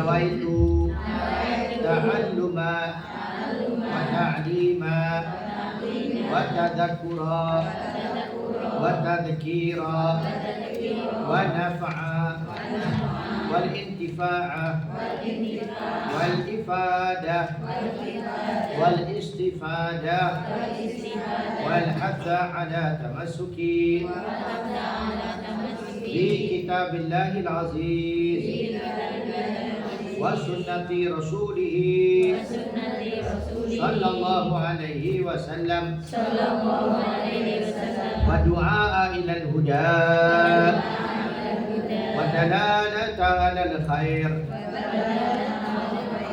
nawaitu ta'alluma wa ta'lima wa tadhakkura wa tadhkira wa naf'a wal intifa'a wal ifadah wal istifadah wal hatha ala tamassuki fi kitabillahil aziz wa sunnati rasulih sallallahu alaihi wasallam wa du'a ilal huda wa dalalata alal khair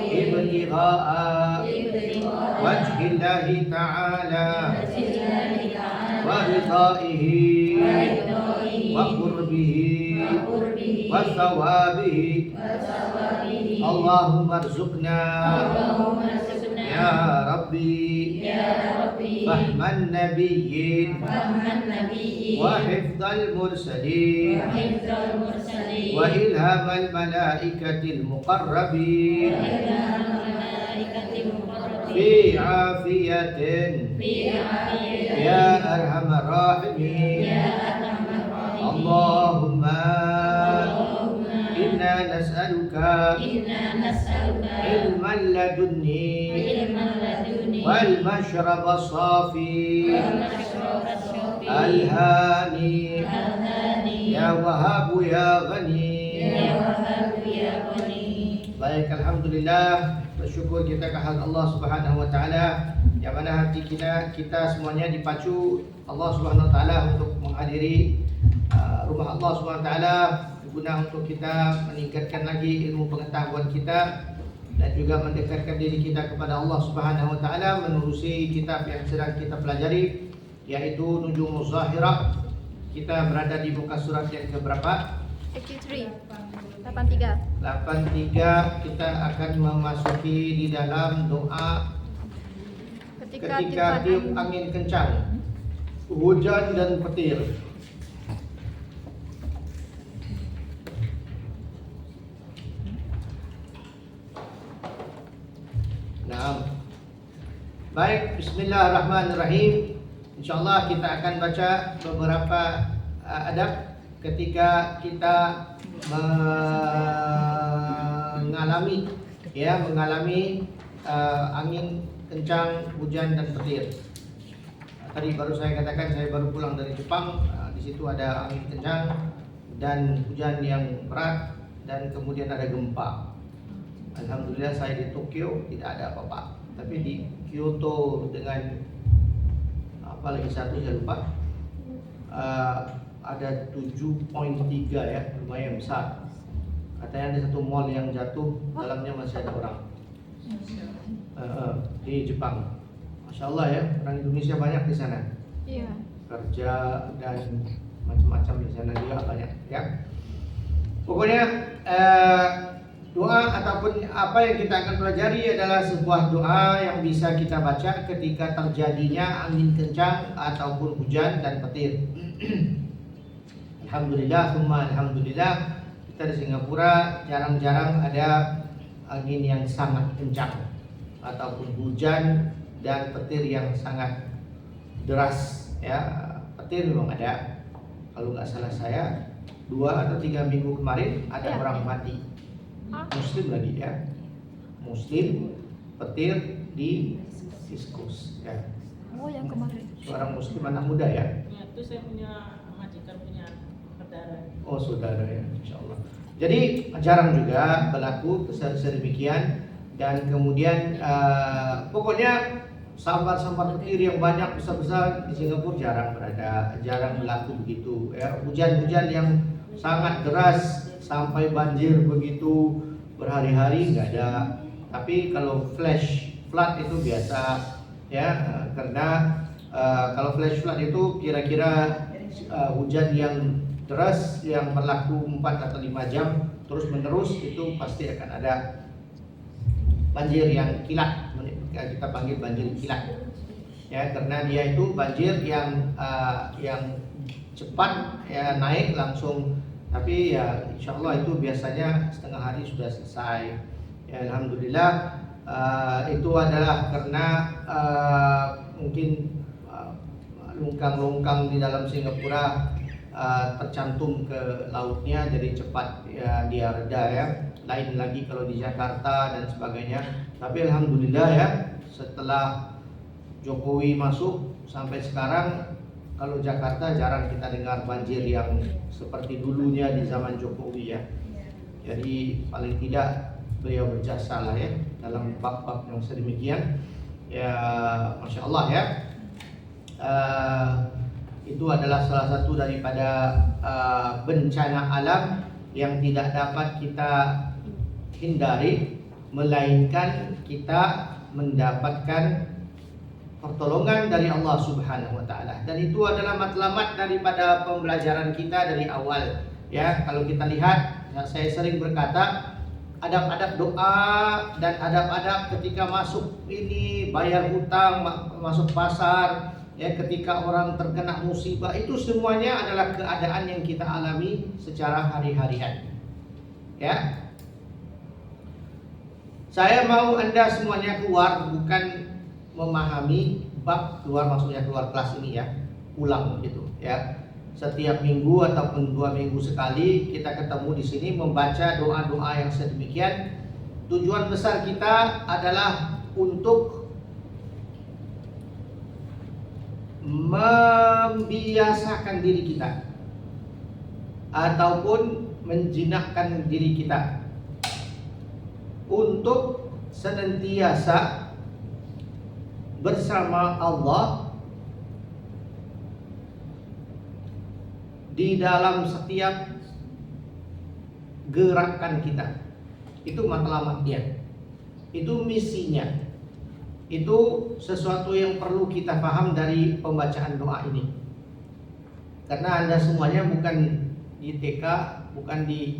ibtigha'a wajhillahi ta'ala wa ridaihi wa qurbihi wa thawabihi Allahumma arzuqna ya Rabbi fahman nabiyyin wa hifdzal mursalin wa ilhamal malaikatil muqarrabin fi afiyatin ya arhamar rahimin Allahumma inna nas'aluka ilman ladunni wal mashraba safi al-hani ya wahabu ya ghani. Baik, alhamdulillah, bersyukur kita kepada Allah Subhanahu wa taala yang mana hati kita semuanya dipacu Allah Subhanahu wa taala untuk menghadiri rumah Allah Subhanahu wa taala guna untuk kita meningkatkan lagi ilmu pengetahuan kita dan juga mendekatkan diri kita kepada Allah Subhanahu wa taala menerusi kitab yang sedang kita pelajari, yaitu Nujumuz Zahirah. Kita berada di muka surat yang keberapa? 83. Kita akan memasuki di dalam doa ketika tiup angin kencang, hujan dan petir. Nah, baik, bismillahirrahmanirrahim. InsyaAllah kita akan baca beberapa adab ketika kita mengalami angin kencang, hujan dan petir. Tadi baru saya katakan saya baru pulang dari Jepang. Di situ ada angin kencang dan hujan yang berat dan kemudian ada gempa. Alhamdulillah saya di Tokyo tidak ada apa-apa. Tapi di Kyoto dengan apa lagi satu saya lupa, ada 7.3 ya, lumayan besar. Katanya ada satu mall yang jatuh, dalamnya masih ada orang. Di Jepang. Masya Allah ya, orang Indonesia banyak di sana. Iya. Kerja dan macam-macam di sana juga banyak ya. Pokoknya doa ataupun apa yang kita akan pelajari adalah sebuah doa yang bisa kita baca ketika terjadinya angin kencang ataupun hujan dan petir. Alhamdulillah, alhamdulillah, kita di Singapura jarang-jarang ada angin yang sangat kencang ataupun hujan dan petir yang sangat deras ya. Petir memang ada. Kalau nggak salah saya 2 atau 3 minggu kemarin ada orang mati. Muslim lagi ya, Muslim petir di Viskus ya. Oh, yang kemarin. Seorang Muslim anak muda ya. Ya, itu saya punya majikan punya saudara. Oh, saudara ya, insyaallah. Jadi jarang juga berlaku sedemikian dan kemudian pokoknya sambar-sambar petir yang banyak besar-besar di Singapura jarang berlaku begitu ya. Hujan-hujan yang sangat deras sampai banjir begitu berhari-hari nggak ada. Tapi kalau flash flood itu biasa ya, karena kalau flash flood itu kira-kira hujan yang deras yang berlaku 4 atau 5 jam terus menerus, itu pasti akan ada banjir yang kilat, kita panggil banjir kilat ya, karena dia itu banjir yang cepat ya, naik langsung Tapi ya insya Allah itu biasanya setengah hari sudah selesai. Ya, alhamdulillah. Itu adalah karena mungkin longkang-longkang di dalam Singapura tercantum ke lautnya, jadi cepat ya, dia reda ya. Lain lagi kalau di Jakarta dan sebagainya. Tapi alhamdulillah ya, setelah Jokowi masuk sampai sekarang, kalau Jakarta jarang kita dengar banjir yang seperti dulunya di zaman Jokowi ya. Jadi paling tidak beliau berjasa lah ya dalam bab-bab yang sedemikian. Ya, masya Allah ya. Itu adalah salah satu daripada bencana alam yang tidak dapat kita hindari, melainkan kita mendapatkan pertolongan dari Allah Subhanahu wa taala. Dan itu adalah matlamat daripada pembelajaran kita dari awal. Ya, kalau kita lihat, ya, saya sering berkata adab-adab doa dan adab-adab ketika masuk ini bayar hutang, masuk pasar, ya, ketika orang terkena musibah, itu semuanya adalah keadaan yang kita alami secara hari-harian. Ya. Saya mau Anda semuanya keluar, bukan memahami bab keluar, maksudnya keluar kelas ini ya, pulang gitu ya. Setiap minggu ataupun 2 minggu sekali kita ketemu di sini membaca doa-doa yang sedemikian. Tujuan besar kita adalah untuk membiasakan diri kita ataupun menjinakkan diri kita untuk senantiasa bersama Allah di dalam setiap gerakan kita. Itu matlamatnya, itu misinya, itu sesuatu yang perlu kita paham dari pembacaan doa ini. Karena Anda semuanya bukan di TK, bukan di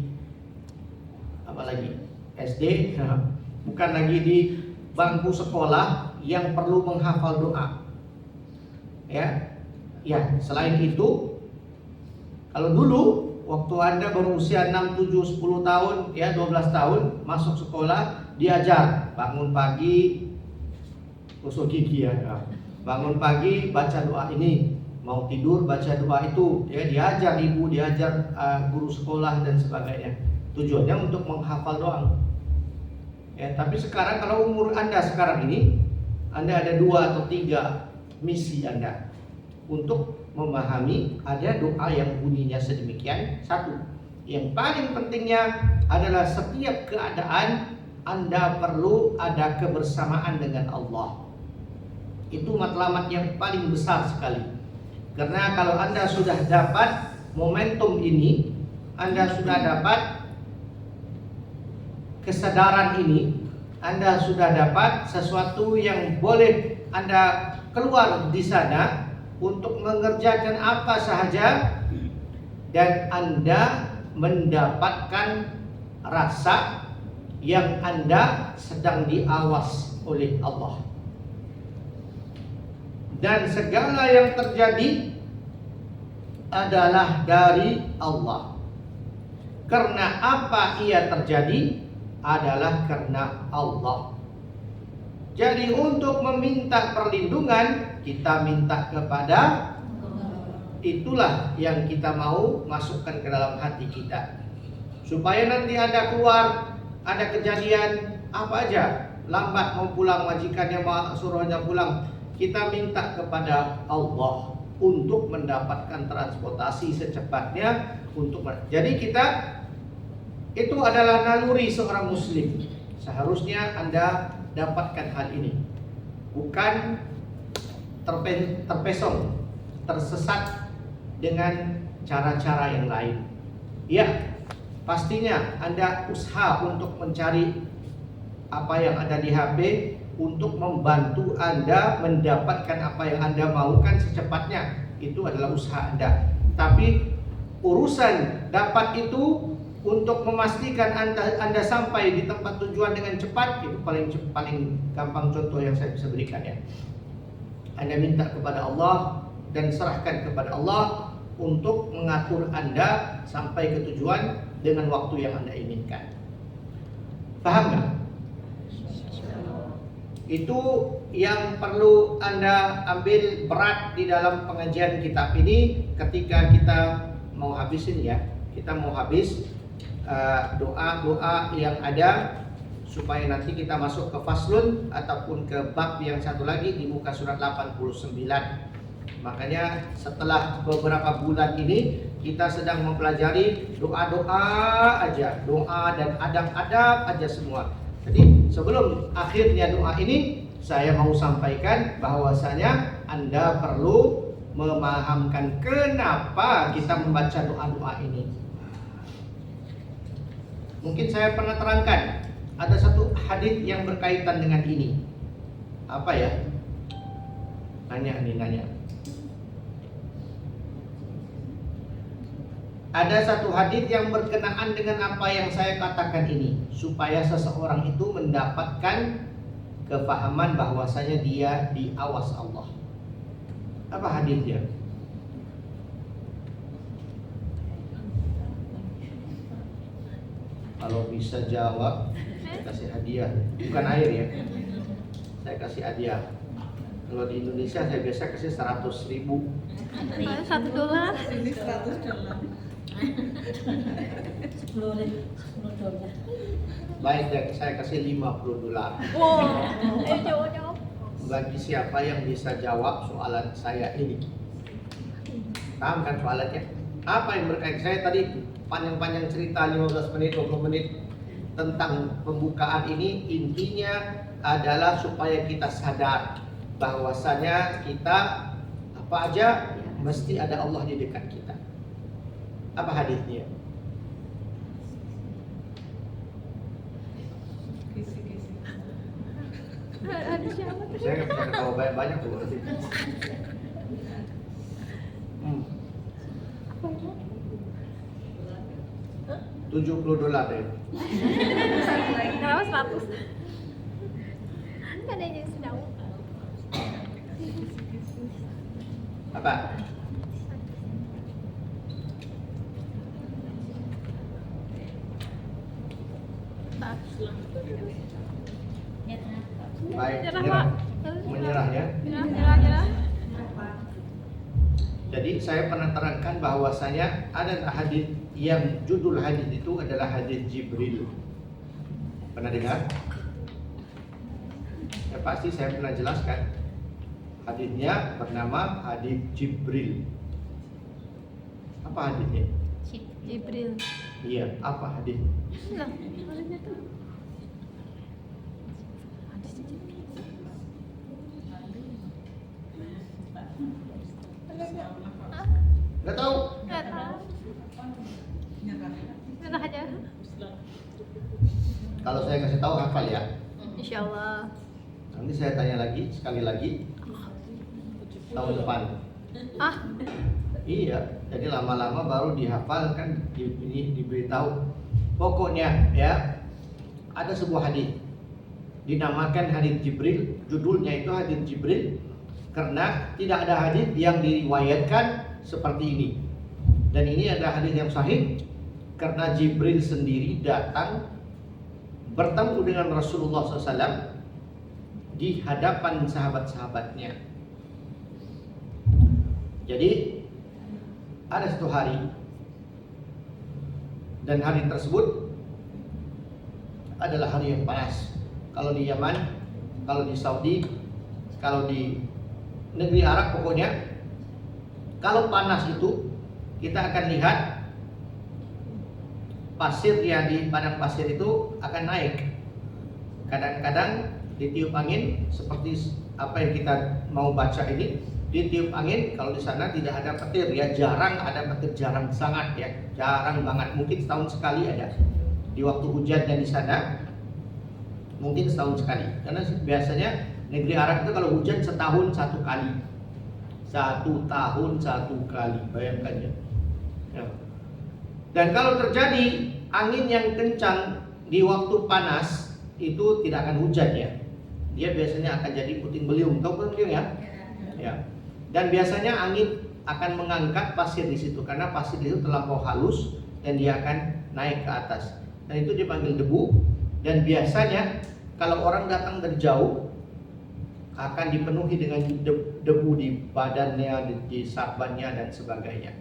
apalagi SD, bukan lagi di bangku sekolah yang perlu menghafal doa. Ya, selain itu, kalau dulu waktu Anda berusia 6, 7, 10 tahun, ya 12 tahun masuk sekolah, diajar bangun pagi gosok gigi ya. Bangun pagi baca doa ini, mau tidur baca doa itu, ya diajar ibu, diajar guru sekolah dan sebagainya. Tujuannya untuk menghafal doang. Ya, tapi sekarang kalau umur Anda sekarang ini, Anda ada 2 atau 3 misi Anda untuk memahami ada doa yang bunyinya sedemikian. Satu, yang paling pentingnya adalah setiap keadaan Anda perlu ada kebersamaan dengan Allah. Itu matlamat yang paling besar sekali. Karena kalau Anda sudah dapat momentum ini, Anda sudah dapat kesadaran ini, Anda sudah dapat sesuatu yang boleh Anda keluar di sana untuk mengerjakan apa sahaja, dan Anda mendapatkan rasa yang Anda sedang diawas oleh Allah. Dan segala yang terjadi adalah dari Allah. Karena apa ia terjadi adalah karena Allah. Jadi untuk meminta perlindungan, kita minta kepada, itulah yang kita mau masukkan ke dalam hati kita. Supaya nanti Anda keluar, ada kejadian apa aja, lambat mau pulang, majikannya mau suruhnya pulang, kita minta kepada Allah untuk mendapatkan transportasi secepatnya untuk. Jadi kita, itu adalah naluri seorang muslim. Seharusnya Anda dapatkan hal ini, bukan terpesong, tersesat dengan cara-cara yang lain. Ya, pastinya Anda usaha untuk mencari apa yang ada di HP untuk membantu Anda mendapatkan apa yang Anda maukan secepatnya. Itu adalah usaha Anda. Tapi urusan dapat itu untuk memastikan Anda sampai di tempat tujuan dengan cepat, itu paling gampang contoh yang saya bisa berikan ya. Anda minta kepada Allah dan serahkan kepada Allah untuk mengatur Anda sampai ke tujuan dengan waktu yang Anda inginkan. Paham nggak? Itu yang perlu Anda ambil berat di dalam pengajian kitab ini ketika kita mau habisin ya. Kita mau habis doa-doa yang ada supaya nanti kita masuk ke faslun ataupun ke bab yang satu lagi di muka surat 89. Makanya setelah beberapa bulan ini kita sedang mempelajari doa-doa aja, doa dan adab-adab aja semua. Jadi sebelum akhirnya doa ini saya mau sampaikan bahwasanya Anda perlu memahamkan kenapa kita membaca doa-doa ini. Mungkin saya pernah terangkan ada satu hadis yang berkaitan dengan ini. Apa ya? Nanya. Ada satu hadis yang berkenaan dengan apa yang saya katakan ini, supaya seseorang itu mendapatkan kefahaman bahwasanya dia diawas Allah. Apa hadisnya? Kalau bisa jawab, saya kasih hadiah. Bukan air ya, saya kasih hadiah. Kalau di Indonesia saya biasa kasih 100.000. $1. Ini $100. 10 $10. Baik deh, saya kasih $50. Wow, ayo jawab. Bagi siapa yang bisa jawab soalan saya ini. Paham kan soalannya? Apa yang berkaitan? Saya tadi panjang-panjang cerita 15 menit, 20 menit tentang pembukaan ini. Intinya adalah supaya kita sadar bahwasanya kita apa aja mesti ada Allah di dekat kita. Apa hadisnya? Kisi-kisi. Hadis siapa tadi? Saya nggak bisa ketawa banyak-banyak tuh. $70 deh. Kenapa 100? Kan ada yang sudah. Apa? Baik, Nyerah, menyerah. Pak. Menyerah ya. Nyerah. Jadi saya pernah terangkan bahwasanya ada hadis yang judul hadis itu adalah hadis Jibril. Pernah dengar? Ya pasti saya pernah jelaskan. Hadisnya bernama hadis Jibril. Apa hadisnya? Jibril. Iya, apa hadis? Lah, hadisnya tuh. Gak tahu. Nggak tahu. Nyerah aja. Kalau saya kasih tahu hafal ya. Insyaallah. Nanti saya tanya lagi sekali lagi tahun depan. Ah, Iya, jadi lama-lama baru dihafal kan diberitahu. Pokoknya ya ada sebuah hadis dinamakan hadis Jibril. Judulnya itu hadis Jibril karena tidak ada hadis yang diriwayatkan seperti ini. Dan ini adalah hadis yang sahih karena Jibril sendiri datang bertemu dengan Rasulullah SAW di hadapan sahabat-sahabatnya. Jadi ada satu hari dan hari tersebut adalah hari yang panas. Kalau di Yaman, kalau di Saudi, kalau di negeri Arab pokoknya, kalau panas itu kita akan lihat pasir yang di padang pasir itu akan naik. Kadang-kadang ditiup angin seperti apa yang kita mau baca ini, ditiup angin. Kalau di sana tidak ada petir ya, jarang ada petir, jarang sangat ya, jarang banget. Mungkin setahun sekali ada. Di waktu hujan dan di sana mungkin setahun sekali. Karena biasanya negeri Arab itu kalau hujan setahun satu kali, 1 tahun 1 kali, bayangkan ya. Dan kalau terjadi angin yang kencang di waktu panas itu tidak akan hujan ya. Dia biasanya akan jadi puting beliung. Tahu puting beliung ya? Ya. Dan biasanya akan mengangkat pasir di situ karena pasir itu terlampau halus dan dia akan naik ke atas. Dan itu dipanggil debu. Dan biasanya kalau orang datang dari jauh akan dipenuhi dengan debu di badannya, di sarbannya dan sebagainya.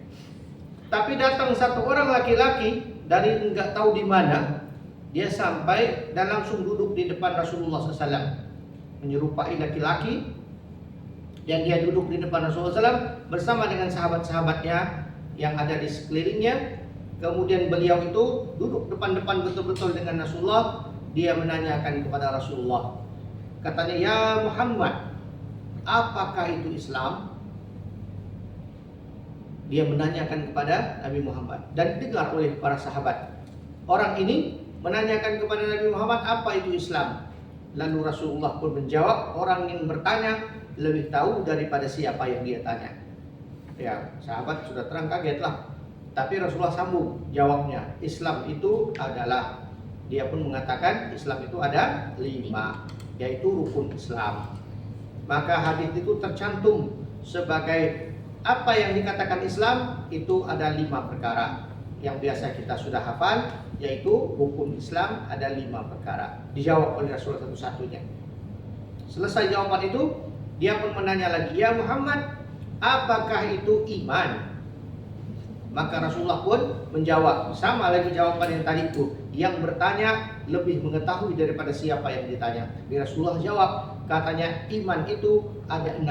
Tapi datang satu orang laki-laki dari nggak tahu di mana, dia sampai dan langsung duduk di depan Rasulullah SAW, menyerupai laki-laki, dan dia duduk di depan Rasulullah SAW bersama dengan sahabat-sahabatnya yang ada di sekelilingnya. Kemudian beliau itu duduk depan-depan betul-betul dengan Rasulullah. Dia menanyakan kepada Rasulullah, katanya, ya Muhammad, apakah itu Islam? Dia menanyakan kepada Nabi Muhammad dan didengar oleh para sahabat. Orang ini menanyakan kepada Nabi Muhammad apa itu Islam. Lalu Rasulullah pun menjawab, orang yang bertanya lebih tahu daripada siapa yang dia tanya. Ya, sahabat sudah terang kaget lah. Tapi Rasulullah sambung jawabnya, Islam itu adalah, dia pun mengatakan Islam itu ada 5, yaitu rukun Islam. Maka hadis itu tercantum sebagai apa yang dikatakan Islam itu ada 5 perkara yang biasa kita sudah hafal, yaitu rukun Islam ada 5 perkara. Dijawab oleh Rasulullah satu-satunya. Selesai jawaban itu, dia pun menanya lagi, ya Muhammad, apakah itu iman? Maka Rasulullah pun menjawab, sama lagi jawaban yang tadi itu. Yang bertanya lebih mengetahui daripada siapa yang ditanya. Bila Rasulullah jawab, katanya iman itu ada 6.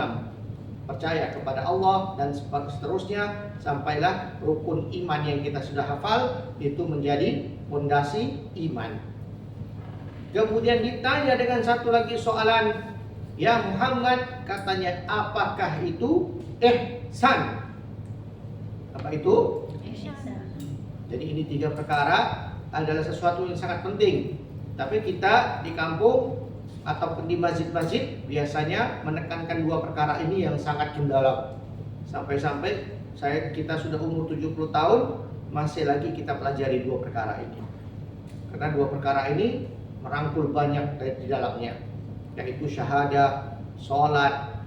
Percaya kepada Allah dan seterusnya, sampailah rukun iman yang kita sudah hafal itu menjadi fondasi iman. Kemudian ditanya dengan satu lagi soalan, ya Muhammad, katanya apakah itu ihsan? Apa itu? Jadi ini 3 perkara adalah sesuatu yang sangat penting. Tapi kita di kampung ataupun di masjid-masjid biasanya menekankan 2 perkara ini yang sangat mendalam. Sampai-sampai kita sudah umur 70 tahun masih lagi kita pelajari 2 perkara ini. Karena 2 perkara ini merangkul banyak di dalamnya, yaitu syahadah, sholat,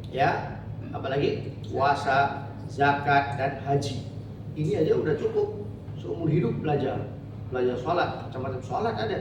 ya, apalagi puasa, zakat dan haji. Ini aja udah cukup seumur hidup belajar sholat, macam-macam sholat ada,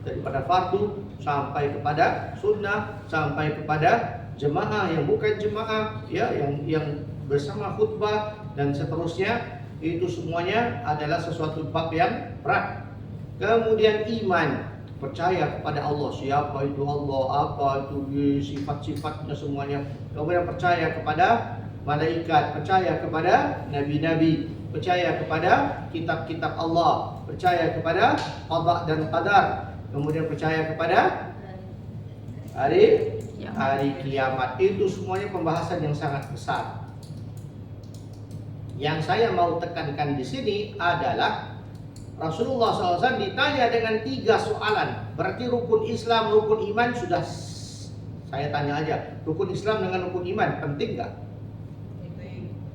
daripada fardu sampai kepada sunnah, sampai kepada jemaah yang bukan jemaah, ya, yang bersama khutbah dan seterusnya. Itu semuanya adalah sesuatu bab yang berat. Kemudian iman, percaya kepada Allah, siapa itu Allah, apa itu sifat-sifatnya semuanya. Kemudian percaya kepada malaikat, percaya kepada nabi-nabi, percaya kepada kitab-kitab Allah, percaya kepada qada dan qadar, kemudian percaya kepada hari kiamat. Itu semuanya pembahasan yang sangat besar. Yang saya mau tekankan di sini adalah Rasulullah SAW ditanya dengan 3 soalan. Berarti rukun Islam, rukun iman sudah saya tanya aja. Rukun Islam dengan rukun iman penting nggak?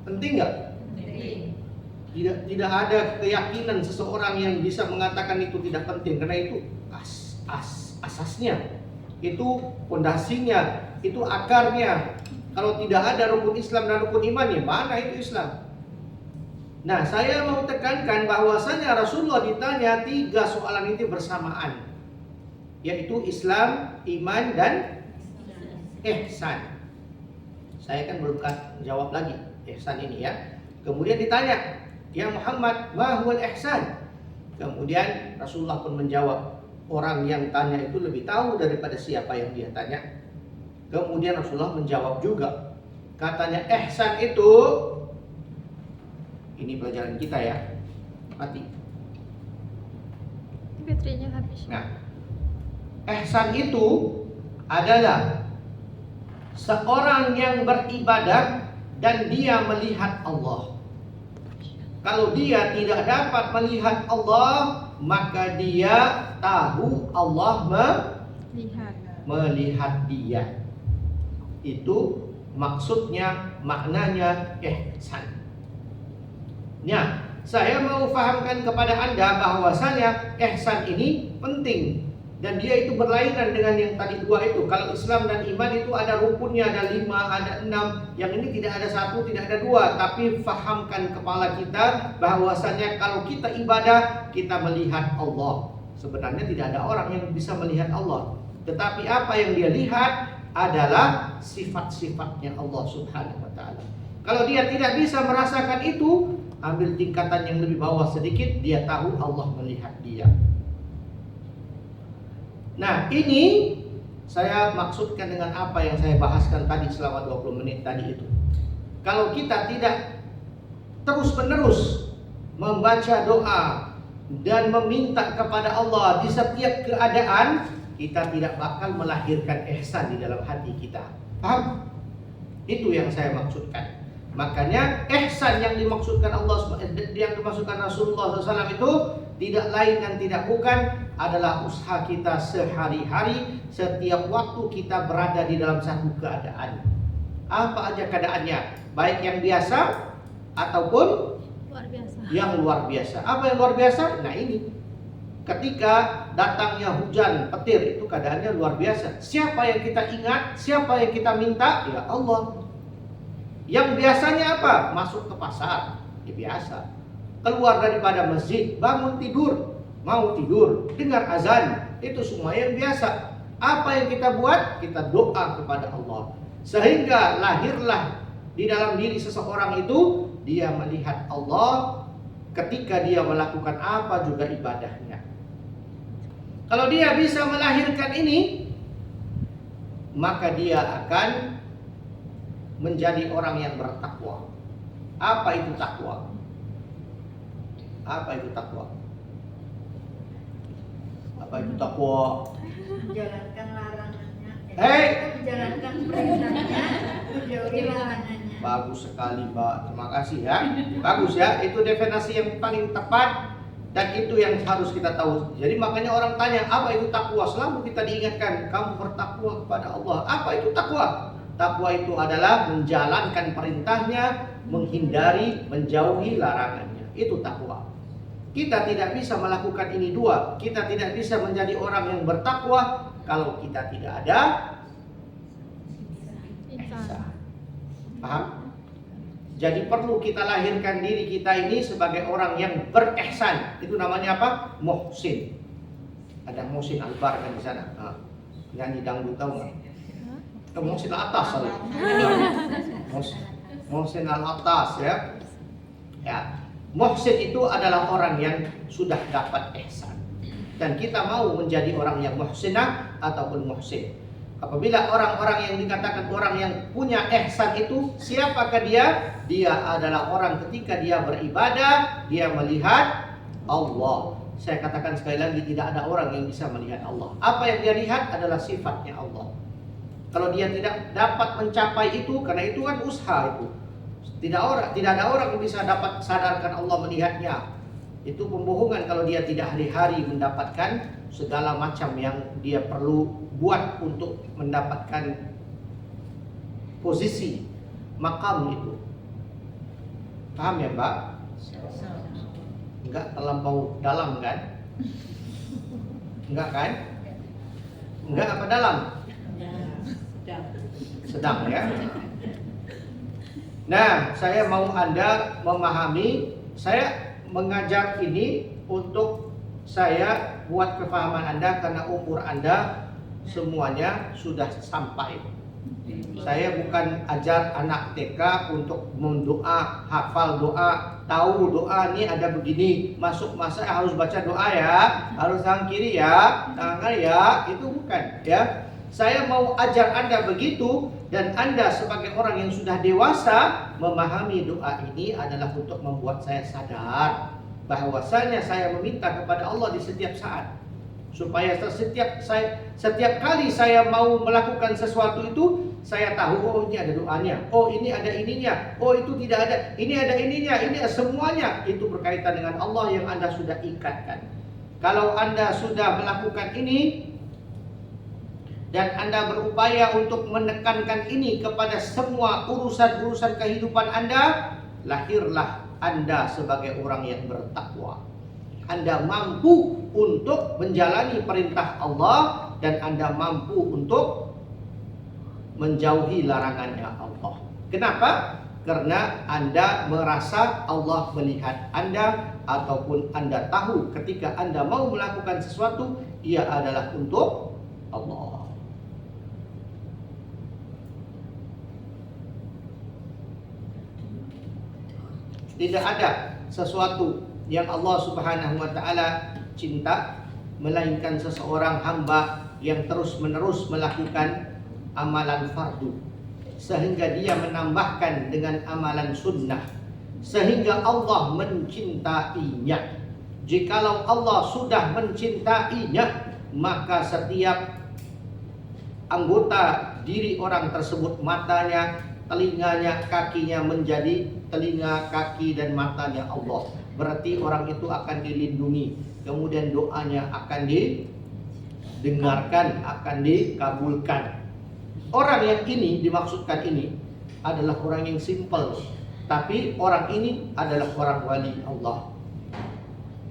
Penting nggak? Tidak ada keyakinan seseorang yang bisa mengatakan itu tidak penting, karena itu asasnya, itu pondasinya, itu akarnya. Kalau tidak ada rukun Islam dan rukun iman, ya mana itu Islam? Nah, saya mau tekankan bahwasanya Rasulullah ditanya 3 soalan itu bersamaan, yaitu Islam, iman dan ihsan. Saya kan belum jawab lagi ihsan ini ya. Kemudian ditanya, ya Muhammad, ma huwal ihsan? Kemudian Rasulullah pun menjawab, orang yang tanya itu lebih tahu daripada siapa yang dia tanya. Kemudian Rasulullah menjawab juga, katanya ihsan itu, ini pelajaran kita ya, mati. Baterainya habis. Nah, ihsan itu adalah seorang yang beribadah dan dia melihat Allah. Kalau dia tidak dapat melihat Allah, maka dia tahu Allah melihat dia. Itu maksudnya, maknanya ihsan. Nah, saya mau fahamkan kepada Anda bahwasanya ihsan ini penting. Dan dia itu berlainan dengan yang tadi dua itu. Kalau Islam dan iman itu ada rukunnya, ada 5, ada 6. Yang ini tidak ada 1, tidak ada 2. Tapi fahamkan kepala kita bahwasanya kalau kita ibadah, kita melihat Allah. Sebenarnya tidak ada orang yang bisa melihat Allah. Tetapi apa yang dia lihat adalah sifat-sifatnya Allah Subhanahu wa ta'ala. Kalau dia tidak bisa merasakan itu, ambil tingkatan yang lebih bawah sedikit, dia tahu Allah melihat dia. Nah, ini saya maksudkan dengan apa yang saya bahaskan tadi selama 20 menit tadi itu. Kalau kita tidak terus-menerus membaca doa dan meminta kepada Allah di setiap keadaan, kita tidak bakal melahirkan ihsan di dalam hati kita. Paham? Itu yang saya maksudkan. Makanya ihsan yang dimaksudkan Allah, yang dimaksudkan Rasulullah SAW itu tidak lain dan tidak bukan adalah usaha kita sehari-hari, setiap waktu kita berada di dalam satu keadaan. Apa aja keadaannya, baik yang biasa ataupun Luar biasa. yang luar biasa. Apa yang luar biasa? Nah ini, ketika datangnya hujan petir, itu keadaannya luar biasa. Siapa yang kita ingat? Siapa yang kita minta? Ya Allah. Yang biasanya apa? Masuk ke pasar, ya biasa. Keluar daripada masjid, bangun tidur, mau tidur, dengar azan, itu semua yang biasa. Apa yang kita buat? Kita doa kepada Allah. Sehingga lahirlah di dalam diri seseorang itu, dia melihat Allah ketika dia melakukan apa juga ibadahnya. Kalau dia bisa melahirkan ini, maka dia akan menjadi orang yang bertakwa. Apa itu takwa? Apa itu takwa? Apa itu takwa? Menjalankan larangannya. Hei! Menjalankan perintahnya, menjauhi larangannya. Bagus sekali, Mbak. Terima kasih ya. Bagus ya. Itu definisi yang paling tepat dan itu yang harus kita tahu. Jadi makanya orang tanya, apa itu takwa? Selalu kita diingatkan, kamu bertakwa kepada Allah. Apa itu takwa? Takwa itu adalah menjalankan perintahnya, menghindari, menjauhi larangannya. Itu takwa. Kita tidak bisa melakukan ini dua. Kita tidak bisa menjadi orang yang bertakwa kalau kita tidak ada ihsan. Paham? Jadi perlu kita lahirkan diri kita ini sebagai orang yang berihsan. Itu namanya apa? Muhsin. Ada Muhsin Albar kan di sana. Nah, nyanyi dangdut tahu nggak? Muhsin atas, Muhsin al atas ya. Ya, Muhsin itu adalah orang yang sudah dapat ihsan. Dan kita mau menjadi orang yang muhsinah ataupun muhsin. Apabila orang-orang yang dikatakan orang yang punya ihsan itu, siapakah dia? Dia adalah orang ketika dia beribadah, dia melihat Allah. Saya katakan sekali lagi, tidak ada orang yang bisa melihat Allah. Apa yang dia lihat adalah sifatnya Allah. Kalau dia tidak dapat mencapai itu, karena itu kan usaha itu. Tidak ada orang yang bisa dapat sadarkan Allah melihatnya. Itu pembohongan kalau dia tidak hari-hari mendapatkan segala macam yang dia perlu buat untuk mendapatkan posisi makam itu. Paham ya, Mbak? Enggak terlampau dalam kan? Enggak kan? Enggak apa dalam? Sedang ya. Nah, saya mau Anda memahami, saya mengajar ini untuk saya buat kefahaman Anda karena umur Anda semuanya sudah sampai. Saya bukan ajar anak TK untuk mendoa, hafal doa, tahu doa ini ada begini, masuk masa harus baca doa ya, harus tangan kiri ya, tangan ya, itu bukan ya. Saya mau ajar Anda begitu, dan Anda sebagai orang yang sudah dewasa memahami doa ini adalah untuk membuat saya sadar bahwasanya saya meminta kepada Allah di setiap saat, supaya setiap kali saya mau melakukan sesuatu itu saya tahu, oh ini ada doanya, oh ini ada ininya, oh itu tidak ada, ini ada ininya, ini semuanya itu berkaitan dengan Allah yang Anda sudah ikatkan. Kalau Anda sudah melakukan ini dan Anda berupaya untuk menekankan ini kepada semua urusan-urusan kehidupan Anda, lahirlah Anda sebagai orang yang bertakwa. Anda mampu untuk menjalani perintah Allah dan Anda mampu untuk menjauhi larangannya Allah. Kenapa? Karena Anda merasa Allah melihat Anda, ataupun Anda tahu ketika Anda mau melakukan sesuatu, ia adalah untuk Allah. Tidak ada sesuatu yang Allah Subhanahu wa taala cinta melainkan seseorang hamba yang terus-menerus melakukan amalan fardu, sehingga dia menambahkan dengan amalan sunnah, sehingga Allah mencintainya. Jikalau Allah sudah mencintainya, maka setiap anggota diri orang tersebut, matanya, telinganya, kakinya menjadi telinga, kaki, dan matanya Allah. Berarti orang itu akan dilindungi, kemudian doanya akan didengarkan, akan dikabulkan. Orang yang ini dimaksudkan ini adalah orang yang simple, tapi orang ini adalah orang wali Allah.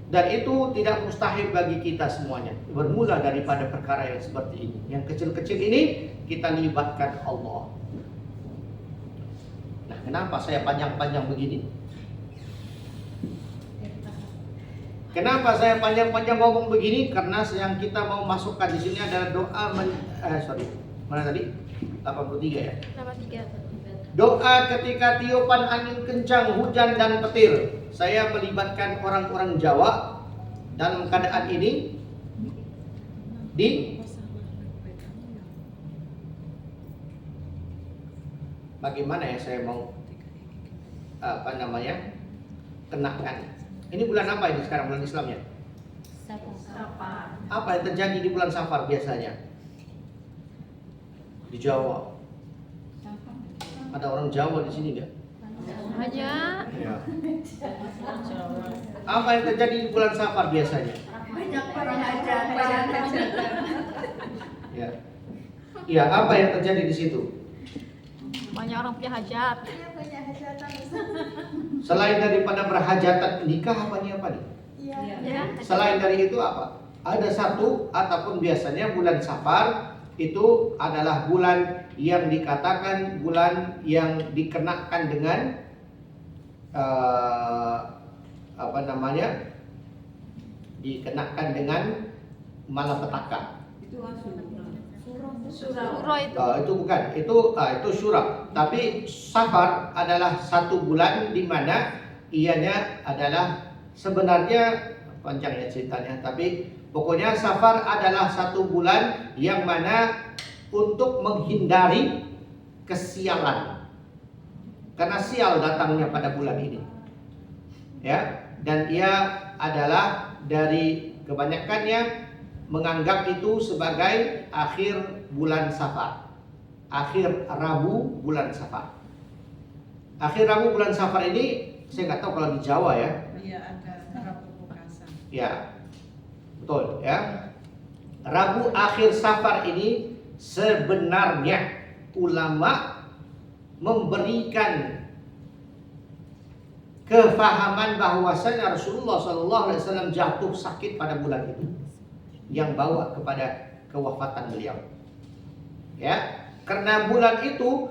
Dan itu tidak mustahil bagi kita semuanya, bermula daripada perkara yang seperti ini. Yang kecil-kecil ini kita libatkan Allah. Nah, kenapa saya panjang-panjang begini? Kenapa saya panjang-panjang ngomong begini? Karena yang kita mau masukkan di sini adalah doa mana tadi? 83 ya. 83. Doa ketika tiupan angin kencang, hujan dan petir. Saya melibatkan orang-orang Jawa dalam keadaan ini di bagaimana ya saya mau kenakan. Ini bulan apa ini sekarang, bulan Islamnya? Safar. Apa yang terjadi di bulan Safar biasanya? Di Jawa. Ada orang Jawa di sini nggak? Aja. Ya. Jawa. Apa yang terjadi di bulan Safar biasanya? Banyak orang hajatan. Ya. Ya, apa yang terjadi di situ? Banyak orang punya hajat. Iya, banyak hajatan. Selain daripada berhajatan, nikah apa nih? Iya. Ya. Selain dari itu apa? Ada satu ataupun biasanya bulan Safar itu adalah bulan yang dikatakan bulan yang dikenakan dengan dikenakan dengan malapetaka. Itu Surah itu. Itu bukan, itu Syura. Tapi Safar adalah satu bulan di mana ianya adalah sebenarnya panjang ya ceritanya, tapi pokoknya Safar adalah satu bulan yang mana untuk menghindari kesialan. Karena sial datangnya pada bulan ini. Ya, dan ia adalah dari kebanyakannya menganggap itu sebagai akhir bulan Safar, akhir Rabu bulan Safar. Akhir Rabu bulan Safar ini saya nggak tahu kalau di Jawa ya. Iya, ada Rabu Bukasan. Ya, betul ya. Rabu akhir Safar ini sebenarnya ulama memberikan kefahaman bahwasanya Rasulullah SAW jatuh sakit pada bulan itu, yang bawa kepada kewafatan beliau. Ya, karena bulan itu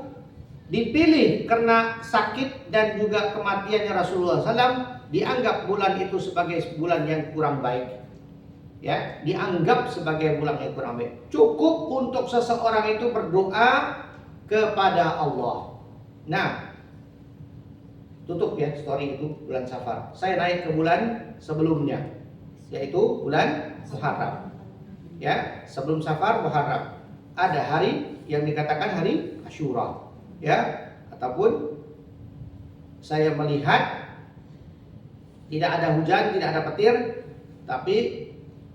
dipilih karena sakit dan juga kematiannya Rasulullah SAW, dianggap bulan itu sebagai bulan yang kurang baik. Ya, dianggap sebagai bulan yang kurang baik. Cukup untuk seseorang itu berdoa kepada Allah. Nah, tutup ya story itu bulan Safar. Saya naik ke bulan sebelumnya, yaitu bulan Muharram. Ya, sebelum Safar Muharram ada hari yang dikatakan hari Asyura. Ya, ataupun saya melihat tidak ada hujan, tidak ada petir, tapi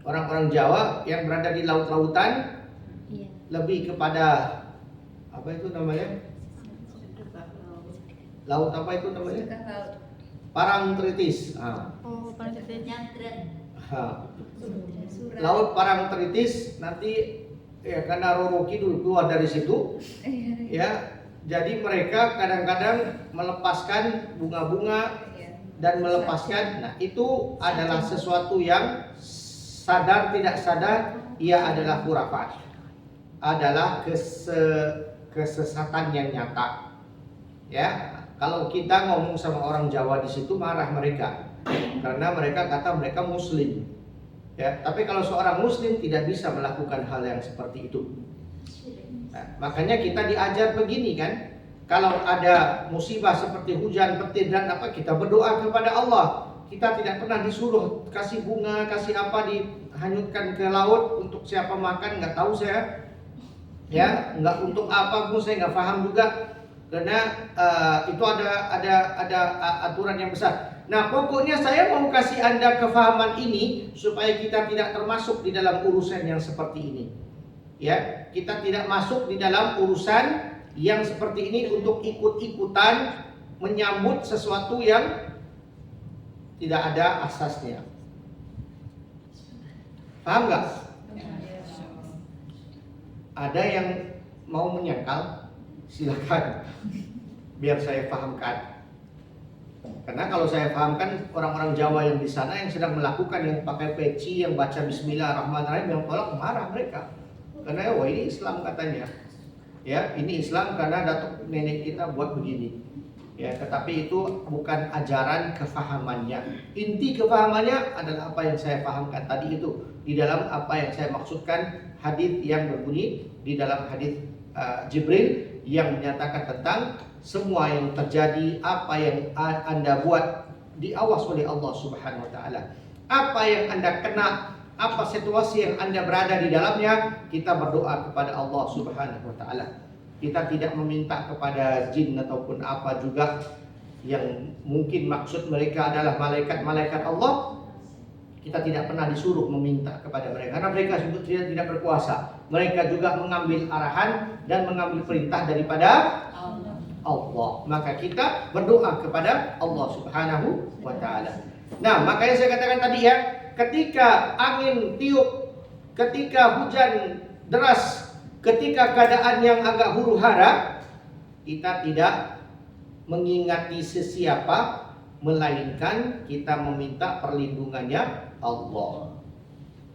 orang-orang Jawa yang berada di laut-lautan lebih kepada apa itu namanya? Laut apa itu namanya? Parangtritis. Oh, pada ceritanya. Laut Parangtritis nanti ya karena Roro Kidul keluar dari situ. Ya, jadi mereka kadang-kadang melepaskan bunga-bunga dan melepaskan. Nah, itu adalah sesuatu yang sadar tidak sadar ia adalah khurafat, adalah kesesatan yang nyata. Ya, kalau kita ngomong sama orang Jawa di situ marah mereka karena mereka kata mereka Muslim. Ya, tapi kalau seorang Muslim tidak bisa melakukan hal yang seperti itu. Nah, makanya kita diajar begini kan. Kalau ada musibah seperti hujan, petir dan apa, kita berdoa kepada Allah. Kita tidak pernah disuruh kasih bunga, kasih apa, dihanyutkan ke laut untuk siapa makan, nggak tahu saya. Ya, nggak untuk apa pun saya nggak paham juga. Karena itu ada aturan yang besar. Nah, pokoknya saya mau kasih Anda kefahaman ini supaya kita tidak termasuk di dalam urusan yang seperti ini. Ya, kita tidak masuk di dalam urusan yang seperti ini untuk ikut-ikutan menyambut sesuatu yang tidak ada asasnya. Paham nggak? Ada yang mau menyangkal? Silakan, biar saya pahamkan. Karena kalau saya pahamkan orang-orang Jawa yang di sana yang sedang melakukan, yang pakai peci, yang baca Bismillahirrahmanirrahim, yang tolak, marah mereka. Karena wah ini Islam katanya. Ya, ini Islam karena datuk nenek kita buat begini. Ya, tetapi itu bukan ajaran kefahamannya. Inti kefahamannya adalah apa yang saya pahamkan tadi itu, di dalam apa yang saya maksudkan, hadis yang berbunyi di dalam hadis Jibril yang menyatakan tentang semua yang terjadi, apa yang Anda buat diawas oleh Allah Subhanahu wa taala. Apa yang Anda kena, apa situasi yang Anda berada di dalamnya, kita berdoa kepada Allah Subhanahu wa taala. Kita tidak meminta kepada jin ataupun apa juga yang mungkin maksud mereka adalah malaikat-malaikat Allah. Kita tidak pernah disuruh meminta kepada mereka karena mereka tidak berkuasa. Mereka juga mengambil arahan dan mengambil perintah daripada Allah. Maka kita berdoa kepada Allah Subhanahu wa taala. Nah, makanya saya katakan tadi ya, ketika angin tiup, ketika hujan deras, ketika keadaan yang agak huru-hara, kita tidak mengingati sesiapa, melainkan kita meminta perlindungannya Allah.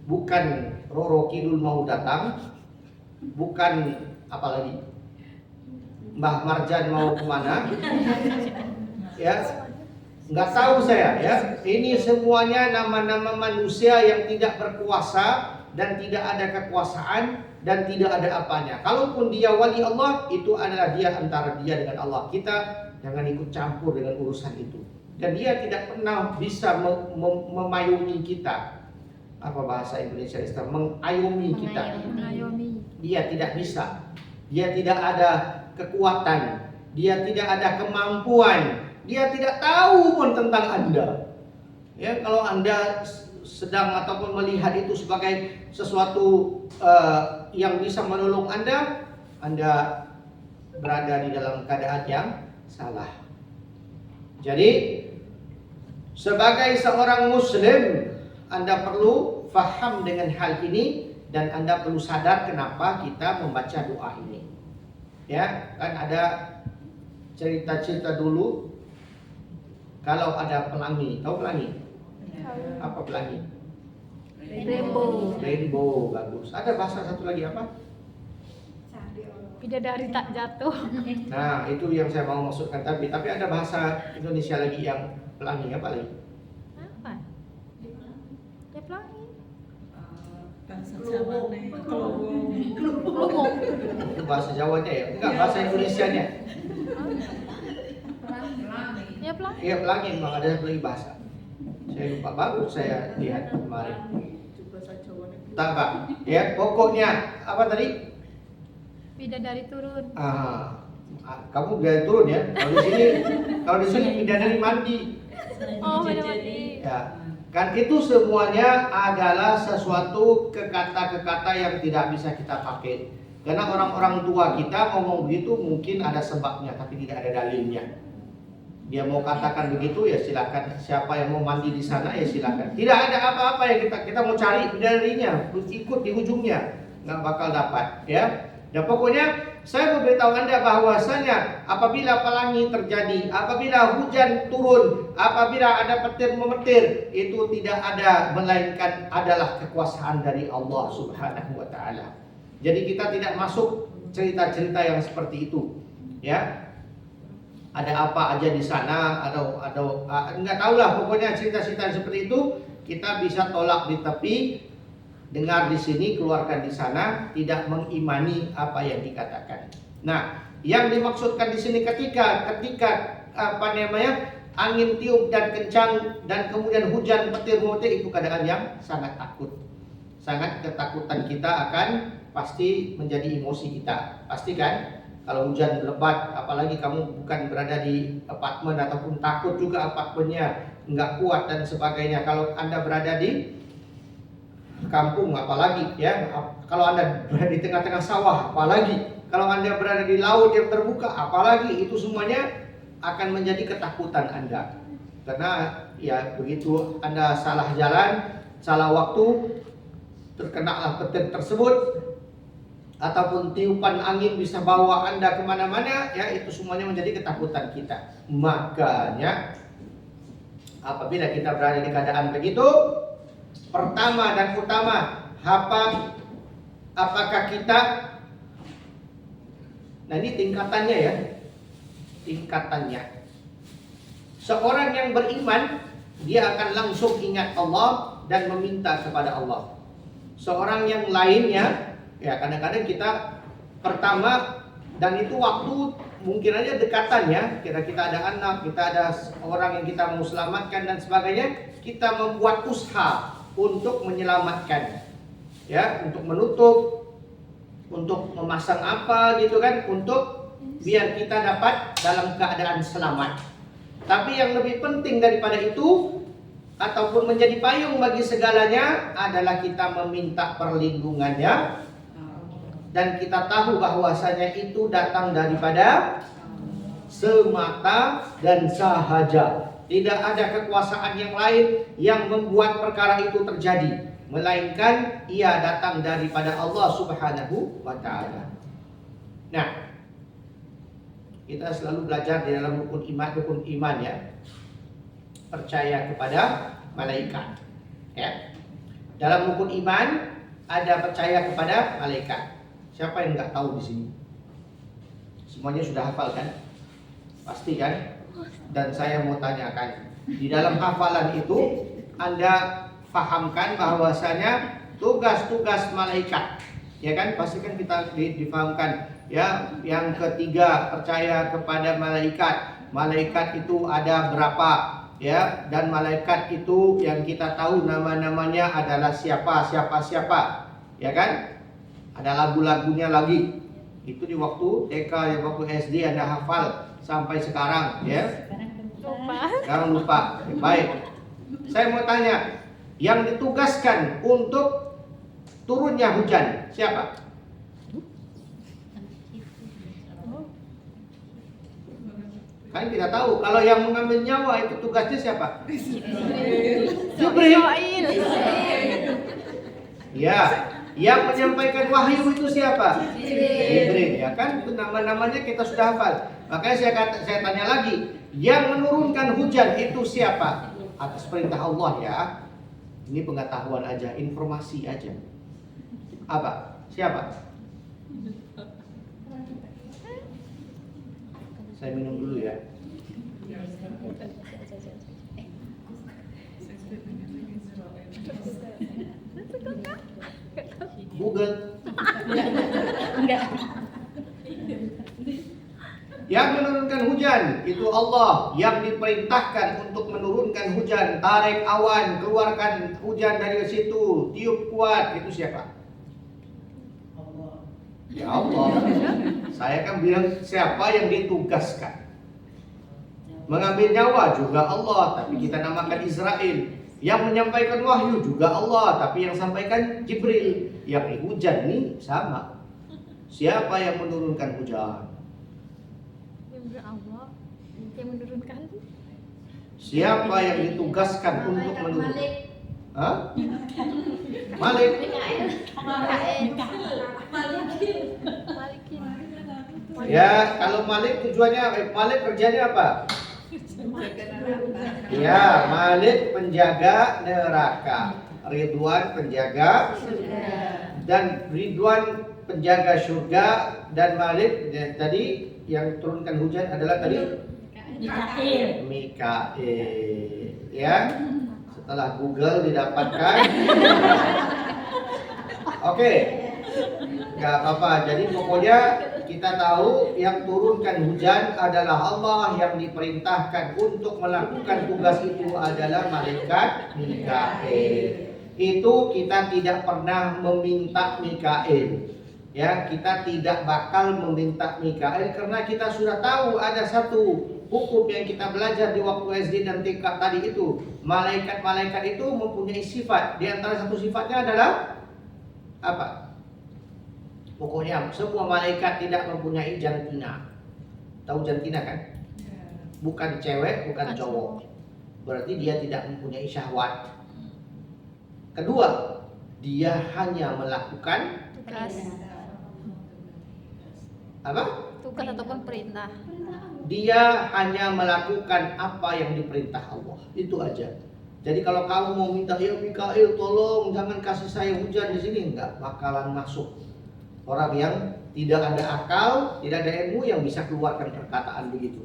Bukan Roro Kidul mau datang, bukan apalagi Mbah Marjan mau kemana, ya. Nggak tahu saya ya. Ini semuanya nama-nama manusia yang tidak berkuasa dan tidak ada kekuasaan dan tidak ada apanya. Kalaupun dia wali Allah, itu adalah dia antara dia dengan Allah. Kita jangan ikut campur dengan urusan itu. Dan dia tidak pernah bisa memayungi kita. Apa bahasa Indonesia Islam? Mengayomi kita. Mengayomi. Dia tidak bisa. Dia tidak ada kekuatan. Dia tidak ada kemampuan. Dia tidak tahu pun tentang Anda. Ya, kalau Anda sedang ataupun melihat itu sebagai sesuatu yang bisa menolong Anda berada di dalam keadaan yang salah. Jadi sebagai seorang Muslim, Anda perlu faham dengan hal ini dan Anda perlu sadar kenapa kita membaca doa ini. Ya, kan ada cerita-cerita dulu. Kalau ada pelangi, tahu pelangi? Apa pelangi? Rainbow, bagus. Ada bahasa satu lagi apa? Bidadari tak jatuh. Nah, itu yang saya mau maksudkan tadi. Tapi ada bahasa Indonesia lagi yang pelangi, apa lagi? Apa? Ya pelangi. Bahasa Jawa nih. Lumuk. Itu bahasa Jawanya ya? Enggak, bahasa Indonesianya. Ya pelangi. Iya, pelangi, memang ada satu lagi bahasa. Saya lupa, baru saya lihat kemarin. Bahasa Jawa nih. Tak, Pak. Ya, pokoknya apa tadi? Bidadari turun. Kamu biar turun ya. Kalau di sini bidadari mandi. Oh, bidadari. Ya, kan itu semuanya adalah sesuatu kata-kata yang tidak bisa kita pakai. Karena orang-orang tua kita ngomong begitu mungkin ada sebabnya, tapi tidak ada dalilnya. Dia mau katakan begitu ya silakan. Siapa yang mau mandi di sana ya silakan. Tidak ada apa-apa yang kita mau cari bidadarinya, ikut di ujungnya, nggak bakal dapat ya. Dan pokoknya saya memberitahu Anda bahwasanya apabila pelangi terjadi, apabila hujan turun, apabila ada petir memetir, itu tidak ada melainkan adalah kekuasaan dari Allah Subhanahu wa taala. Jadi kita tidak masuk cerita-cerita yang seperti itu, ya. Ada apa aja di sana, atau enggak tahulah, pokoknya cerita-cerita seperti itu kita bisa tolak di tepi, dengar di sini, keluarkan di sana, tidak mengimani apa yang dikatakan. Nah, yang dimaksudkan di sini ketika angin tiup dan kencang dan kemudian hujan petir memetir, itu keadaan yang sangat takut. Sangat ketakutan kita akan pasti menjadi emosi kita. Pasti kan? Kalau hujan lebat, apalagi kamu bukan berada di apartemen ataupun takut juga apartemennya nggak kuat dan sebagainya. Kalau Anda berada di kampung apalagi, ya. Kalau Anda berada di tengah-tengah sawah apalagi. Kalau Anda berada di laut yang terbuka apalagi, itu semuanya akan menjadi ketakutan Anda. Karena ya begitu Anda salah jalan, salah waktu, terkenalah petir tersebut, ataupun tiupan angin bisa bawa Anda kemana-mana, ya itu semuanya menjadi ketakutan kita. Makanya apabila kita berada di keadaan begitu, pertama dan utama, apakah kita, nah ini tingkatannya ya, tingkatannya. Seorang yang beriman, dia akan langsung ingat Allah dan meminta kepada Allah. Seorang yang lainnya, ya kadang-kadang kita pertama, dan itu waktu mungkin aja dekatannya, kita ada anak, kita ada orang yang kita mau selamatkan dan sebagainya, kita membuat usaha untuk menyelamatkan, ya, untuk menutup, untuk memasang apa gitu kan, untuk biar kita dapat dalam keadaan selamat. Tapi yang lebih penting daripada itu, ataupun menjadi payung bagi segalanya, adalah kita meminta perlindungannya. Dan kita tahu bahwasanya itu datang daripada semata dan sahaja. Tidak ada kekuasaan yang lain yang membuat perkara itu terjadi, melainkan ia datang daripada Allah Subhanahu wa taala. Nah, kita selalu belajar di dalam rukun iman ya. Percaya kepada malaikat. Ya. Dalam rukun iman ada percaya kepada malaikat. Siapa yang nggak tahu di sini? Semuanya sudah hafal kan? Pasti kan? Dan saya mau tanyakan, di dalam hafalan itu Anda fahamkan bahwasanya tugas-tugas malaikat, ya kan? Pasti kan kita difahamkan, ya. Yang ketiga, percaya kepada malaikat. Malaikat itu ada berapa, ya? Dan malaikat itu yang kita tahu nama-namanya adalah siapa, ya kan? Ada lagu-lagunya lagi. Itu di waktu TK, di waktu SD Anda hafal sampai sekarang, ya. Sekarang lupa. Baik. Saya mau tanya, yang ditugaskan untuk turunnya hujan siapa? Kalian tidak tahu. Kalau yang mengambil nyawa itu tugasnya siapa? Jibril. Ya. Yang menyampaikan wahyu itu siapa? Jibril, ya kan? Itu nama-namanya kita sudah hafal. Makanya saya tanya lagi, yang menurunkan hujan itu siapa? Atas perintah Allah ya. Ini pengetahuan aja, informasi aja. Apa? Siapa? Saya minum dulu ya. Google. Enggak. Yang menurunkan hujan itu Allah. Yang diperintahkan untuk menurunkan hujan, tarik awan, keluarkan hujan dari situ, tiup kuat, itu siapa? Allah. Ya Allah. Saya kan bilang siapa yang ditugaskan. Mengambil nyawa juga Allah, tapi kita namakan Israel. Yang menyampaikan wahyu juga Allah, tapi yang sampaikan Jibril. Yang hujan ini sama. Siapa yang menurunkan hujan? Allah yang menurunkan. Siapa yang ditugaskan untuk menurunkan? Malik. Hah? Malik. Malikin. Ya, kalau Malik tujuannya, Malik kerjanya apa? Ya, Malik penjaga neraka, Ridwan penjaga dan Ridwan penjaga surga, dan Malik tadi yang turunkan hujan adalah tadi Mikail. Ya, setelah Google didapatkan. Oke, nggak apa-apa. Jadi pokoknya kita tahu yang turunkan hujan adalah Allah, yang diperintahkan untuk melakukan tugas itu adalah malaikat Mikail. Itu kita tidak pernah meminta Mikail. Ya, kita tidak bakal meminta Mikail karena kita sudah tahu ada satu hukum yang kita belajar di waktu SD dan TK tadi itu. Malaikat-malaikat itu mempunyai sifat. Di antara satu sifatnya adalah apa? Pokoknya semua malaikat tidak mempunyai jantina. Tahu jantina kan? Bukan cewek, bukan cowok. Berarti dia tidak mempunyai syahwat. Kedua, dia hanya melakukan Tugas. apa? Tugas ataupun perintah. Dia hanya melakukan apa yang diperintah Allah. Itu aja. Jadi kalau kamu mau minta, ya Mikail tolong jangan kasih saya hujan di sini, enggak bakalan masuk. Orang yang tidak ada akal, tidak ada ilmu yang bisa keluarkan perkataan begitu.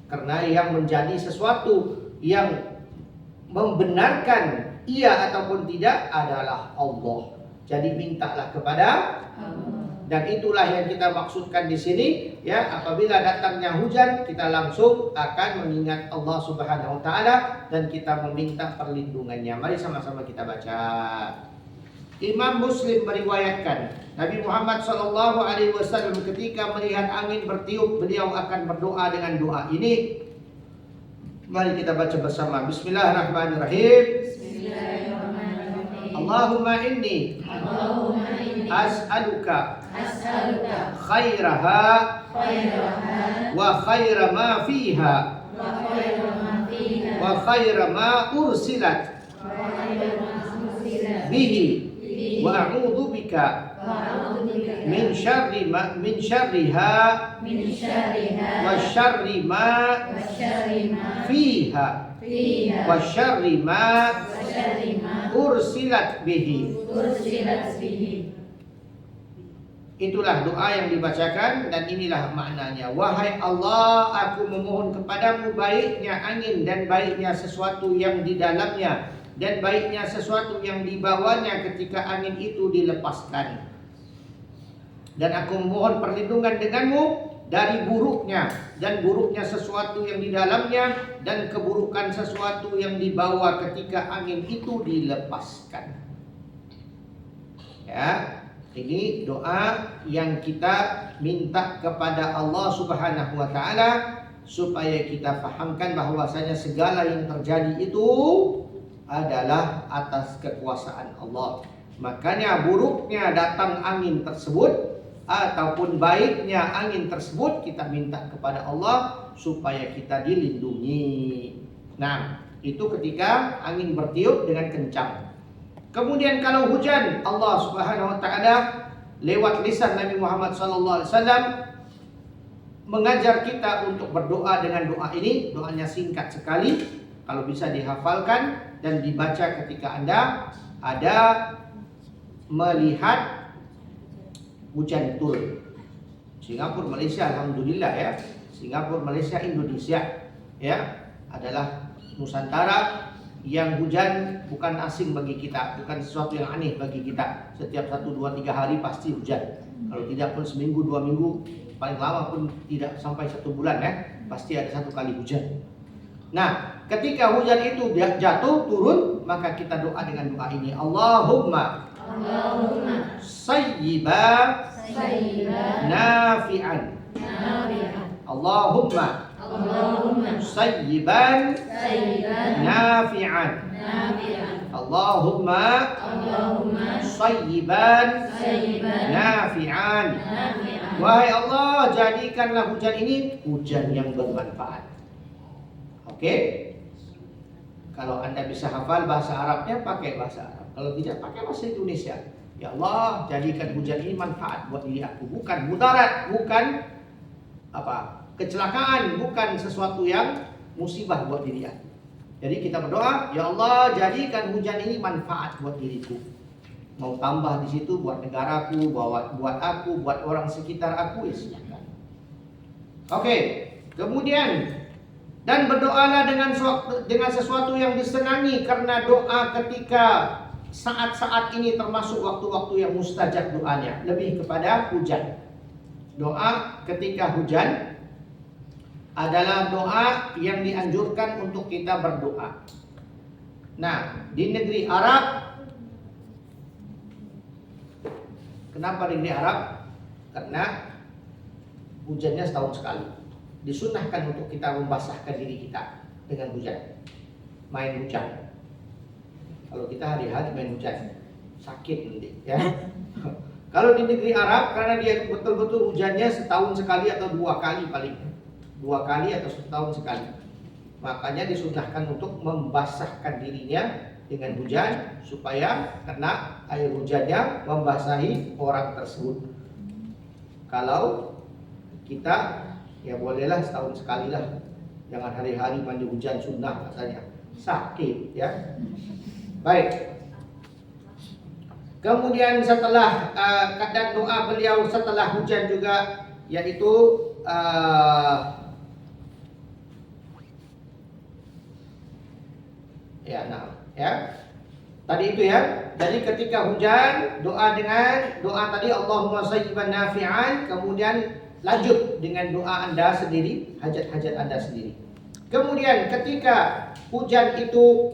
Karena yang menjadi sesuatu yang membenarkan iya ataupun tidak adalah Allah. Jadi mintalah kepada Allah. Dan itulah yang kita maksudkan di sini, ya, apabila datangnya hujan kita langsung akan mengingat Allah Subhanahu wa taala dan kita meminta perlindungannya. Mari sama-sama kita baca. Imam Muslim meriwayatkan Nabi Muhammad SAW ketika melihat angin bertiup, beliau akan berdoa dengan doa ini. Mari kita baca bersama. Bismillahirrahmanirrahim. Allahumma inni as'aluka khairaha wa khaira ma fiha wa khaira ma ursilat bihi wa a'udzu bika min syarriha wa syarri ma fiha wa syarri ma ursilat bihi. Itulah doa yang dibacakan dan inilah maknanya. Wahai Allah, aku memohon kepadamu baiknya angin dan baiknya sesuatu yang di dalamnya dan baiknya sesuatu yang dibawanya ketika angin itu dilepaskan. Dan aku memohon perlindungan denganmu dari buruknya dan buruknya sesuatu yang di dalamnya dan keburukan sesuatu yang dibawa ketika angin itu dilepaskan. Ya, ini doa yang kita minta kepada Allah Subhanahu wa taala supaya kita fahamkan bahwasanya segala yang terjadi itu adalah atas kekuasaan Allah. Makanya buruknya datang angin tersebut ataupun baiknya angin tersebut kita minta kepada Allah supaya kita dilindungi. Nah, itu ketika angin bertiup dengan kencang. Kemudian kalau hujan, Allah Subhanahu wa taala lewat lisan Nabi Muhammad SAW mengajar kita untuk berdoa dengan doa ini. Doanya singkat sekali, kalau bisa dihafalkan dan dibaca ketika Anda ada melihat hujan turun. Singapura, Malaysia, alhamdulillah ya. Singapura, Malaysia, Indonesia ya adalah Nusantara yang hujan bukan asing bagi kita, bukan sesuatu yang aneh bagi kita. Setiap 1, 2, 3 hari pasti hujan. Kalau tidak pun seminggu, 2 minggu, paling lama pun tidak sampai 1 bulan ya, pasti ada 1 kali hujan. Nah, ketika hujan itu jatuh turun, maka kita doa dengan doa ini. Allahumma sayyiban nafi'an. Allahumma sayyiban nafi'an. Allahumma sayyiban nafi'an. Wahai Allah, jadikanlah hujan ini hujan yang bermanfaat. Oke? Kalau Anda bisa hafal bahasa Arabnya, pakai bahasa Arab. Kalau tidak, pakai bahasa Indonesia. Ya Allah, jadikan hujan ini manfaat buat diri aku, bukan mudarat, bukan kecelakaan, bukan sesuatu yang musibah buat diri aku. Jadi kita berdoa, ya Allah jadikan hujan ini manfaat buat diriku. Mau tambah di situ buat negaraku, buat aku, buat orang sekitar aku, ya silakan. Oke, kemudian dan berdoalah dengan sesuatu yang disenangi, karena doa ketika saat-saat ini termasuk waktu-waktu yang mustajab doanya, lebih kepada hujan. Doa ketika hujan adalah doa yang dianjurkan untuk kita berdoa. Nah, di negeri Arab, kenapa di negeri Arab? Karena hujannya setahun sekali. Disunahkan untuk kita membasahkan diri kita dengan hujan, main hujan. Kalau kita hari-hari main hujan, sakit nanti, ya. Kalau di negeri Arab, karena dia betul-betul hujannya setahun sekali atau 2 kali paling, 2 kali atau setahun sekali, makanya disunahkan untuk membasahkan dirinya dengan hujan supaya kena air hujannya membasahi orang tersebut. Kalau kita ya bolehlah setahun sekali lah, jangan hari-hari mandi hujan, sunnah katanya, sakit ya. Baik. Kemudian setelah dan doa beliau setelah hujan juga, yaitu tadi itu ya. Jadi ketika hujan, doa dengan doa tadi Allahumma sayyiban nafi'an, kemudian lanjut dengan doa Anda sendiri, hajat-hajat Anda sendiri. Kemudian ketika hujan itu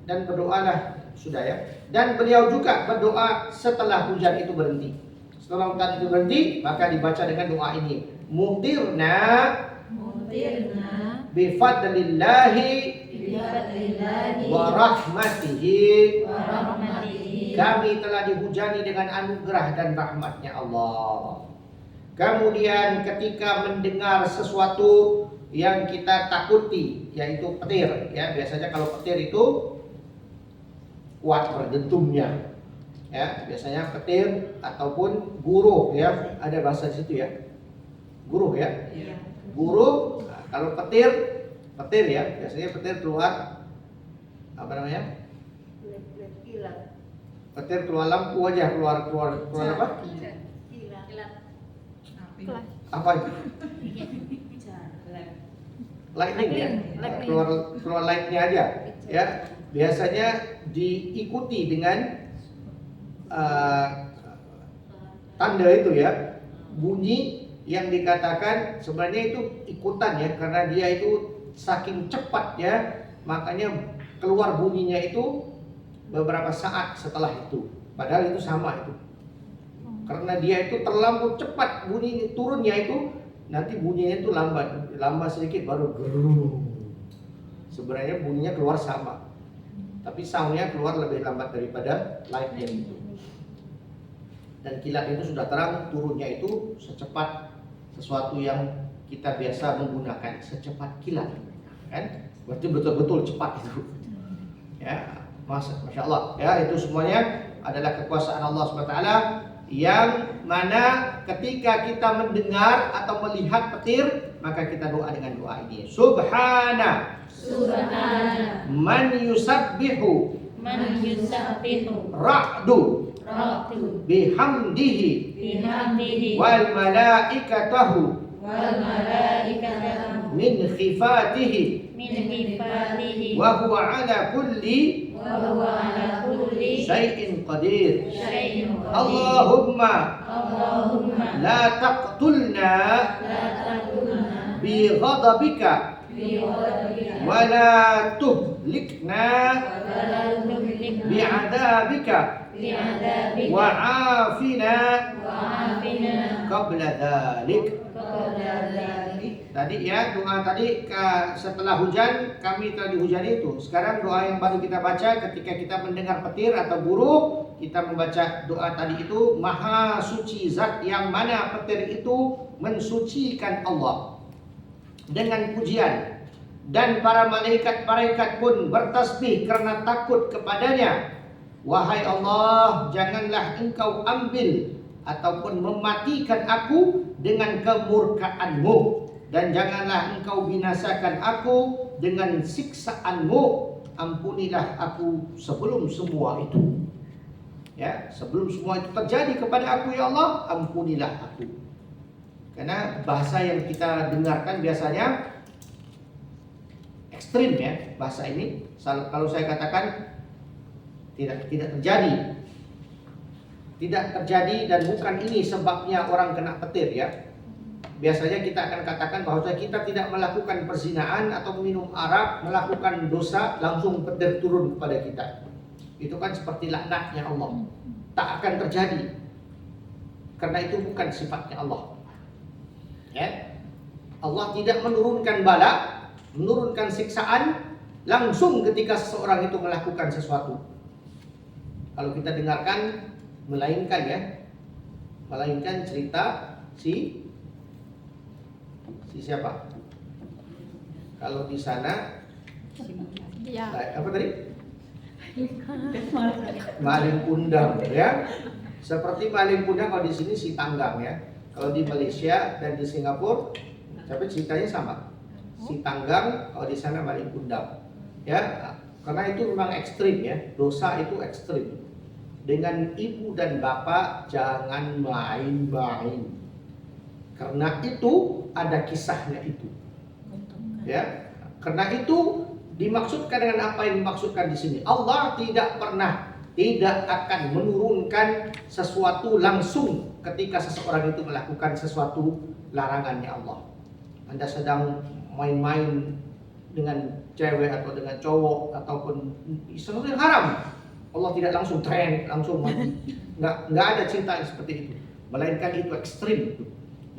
dan berdoalah, sudah ya. Dan beliau juga berdoa setelah hujan itu berhenti. Setelah hujan itu berhenti, maka dibaca dengan doa ini. Mutirna bifadlillahi wa rahmatihi. Kami telah dihujani dengan anugerah dan rahmatnya Allah. Kemudian ketika mendengar sesuatu yang kita takuti, yaitu petir, ya biasanya kalau petir itu kuat berdentumnya, ya biasanya petir ataupun guruh, ya ada bahasa di situ ya, guruh ya, guruh. Nah, kalau petir ya biasanya petir keluar apa namanya? Petir keluar lampu aja, keluar apa? Apa itu? Lightning ya, keluar lightnya aja, ya. Biasanya diikuti dengan tanda itu ya, bunyi yang dikatakan sebenarnya itu ikutan ya, karena dia itu saking cepatnya, makanya keluar bunyinya itu beberapa saat setelah itu. Padahal itu sama itu, karena dia itu terlalu cepat bunyi turunnya itu, nanti bunyinya itu lambat sedikit baru gerung. Sebenarnya bunyinya keluar sama, tapi soundnya keluar lebih lambat daripada lightnya itu. Dan kilat itu sudah terang, turunnya itu secepat sesuatu yang kita biasa menggunakan, secepat kilat, kan? Berarti betul-betul cepat itu. Ya, masya Allah. Ya, itu semuanya adalah kekuasaan Allah SWT, yang mana ketika kita mendengar atau melihat petir, maka kita doa dengan doa ini. Subhana man yusabbihu ra'du bihamdihi wal malaikatahu min khifatihi wa huwa ala kulli syai'in qadir. Allahumma la taqtulna bi ghadabika wa la tuhlikna bi adabika wa afina qabla dhalik. Tadi ya, doa tadi setelah hujan kami telah dihujani itu. Sekarang doa yang baru kita baca ketika kita mendengar petir atau buruk, kita membaca doa tadi itu. Maha suci zat yang mana petir itu mensucikan Allah dengan pujian, dan para malaikat pun bertasbih karena takut kepadanya. Wahai Allah, janganlah engkau ambil ataupun mematikan aku dengan kemurkaanmu, dan janganlah engkau binasakan aku dengan siksaanmu. Ampunilah aku sebelum semua itu. Ya, sebelum semua itu terjadi kepada aku ya Allah, ampunilah aku. Karena bahasa yang kita dengarkan biasanya ekstrim ya, bahasa ini. Kalau saya katakan tidak terjadi. Tidak terjadi dan bukan ini sebabnya orang kena petir ya. Biasanya kita akan katakan bahwa kita tidak melakukan perzinaan atau minum arak, melakukan dosa, langsung petir turun kepada kita. Itu kan seperti laknatnya Allah. Tak akan terjadi. Karena itu bukan sifatnya Allah. Ya. Allah tidak menurunkan bala, menurunkan siksaan langsung ketika seseorang itu melakukan sesuatu. Kalau kita dengarkan, melainkan cerita si siapa? Kalau di sana, Iya. apa tadi? Maling kundang ya. Seperti maling kundang kalau di sini si tanggang ya. Kalau di Malaysia dan di Singapura, tapi ceritanya sama. Si tanggang, kalau di sana maling kundang. Ya, karena itu memang ekstrim ya. Dosa itu ekstrim. Dengan ibu dan bapak jangan main-main. Karena itu ada kisahnya itu. Ya, karena itu dimaksudkan dengan apa yang dimaksudkan di sini. Allah tidak akan menurunkan sesuatu langsung ketika seseorang itu melakukan sesuatu larangannya Allah. Anda sedang main-main dengan cewek atau dengan cowok ataupun sesuatu yang haram, Allah tidak langsung langsung mati. Nggak ada cinta yang seperti itu. Melainkan itu ekstrim.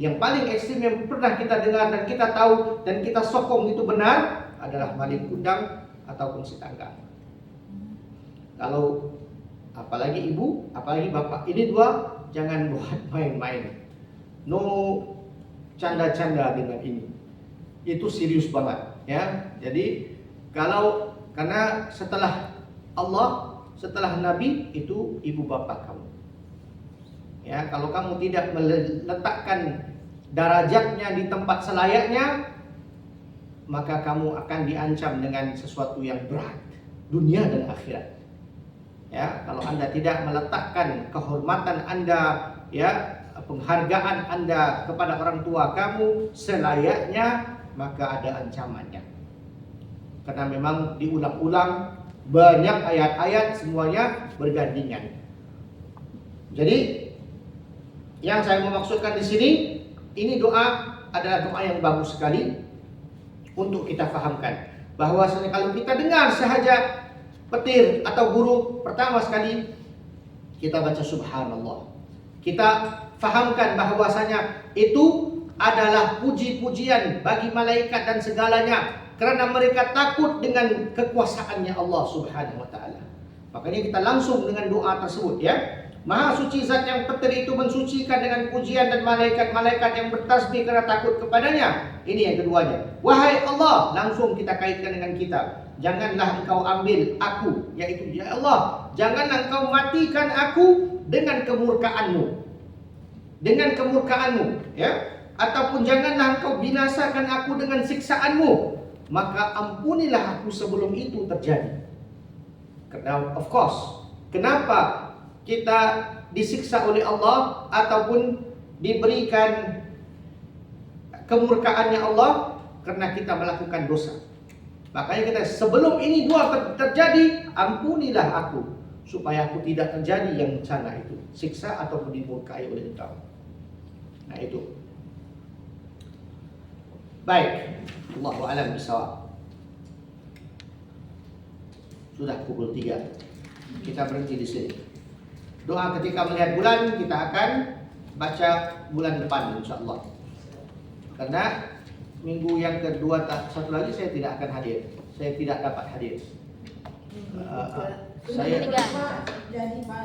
Yang paling ekstrim yang pernah kita dengar dan kita tahu dan kita sokong itu benar adalah maling kundang ataupun si tanggang. Kalau apalagi ibu, apalagi bapak, ini dua jangan buat main-main. No canda-canda dengan ini. Itu serius banget ya. Jadi karena setelah Allah, setelah Nabi itu ibu bapak kamu. Ya, kalau kamu tidak meletakkan darajatnya di tempat selayaknya, maka kamu akan diancam dengan sesuatu yang berat, dunia dan akhirat. Ya, kalau Anda tidak meletakkan kehormatan Anda, ya, penghargaan Anda kepada orang tua kamu selayaknya, maka ada ancamannya. Karena memang diulang-ulang banyak ayat-ayat, semuanya bergandengan. Jadi yang saya mau maksudkan di sini, ini doa adalah doa yang bagus sekali untuk kita fahamkan. Bahwasanya kalau kita dengar sahaja petir atau buruk, pertama sekali kita baca subhanallah. Kita fahamkan bahwasanya itu adalah puji-pujian bagi malaikat dan segalanya, karena mereka takut dengan kekuasaannya Allah Subhanahu wa taala. Makanya kita langsung dengan doa tersebut ya. Maha suci zat yang petir itu mensucikan dengan pujian dan malaikat-malaikat yang bertasbih karena takut kepadanya. Ini yang keduanya. Wahai Allah, langsung kita kaitkan dengan kita. Janganlah engkau ambil aku, yaitu ya Allah, janganlah engkau matikan aku dengan kemurkaanmu. Dengan kemurkaanmu, ya. Ataupun janganlah engkau binasakan aku dengan siksaanmu. Maka ampunilah aku sebelum itu terjadi. Karena of course, kenapa kita disiksa oleh Allah ataupun diberikan kemurkaannya Allah? Karena kita melakukan dosa. Makanya kita sebelum ini dua terjadi, ampunilah aku supaya aku tidak terjadi yang sana itu, siksa ataupun dimurkai oleh engkau. Nah itu. Baik, Allahu a'lam bishawab. Sudah pukul 3. Kita berhenti di sini. Doa ketika melihat bulan kita akan baca bulan depan insyaallah. Karena minggu yang kedua satu lagi saya tidak akan hadir. Saya tidak dapat hadir.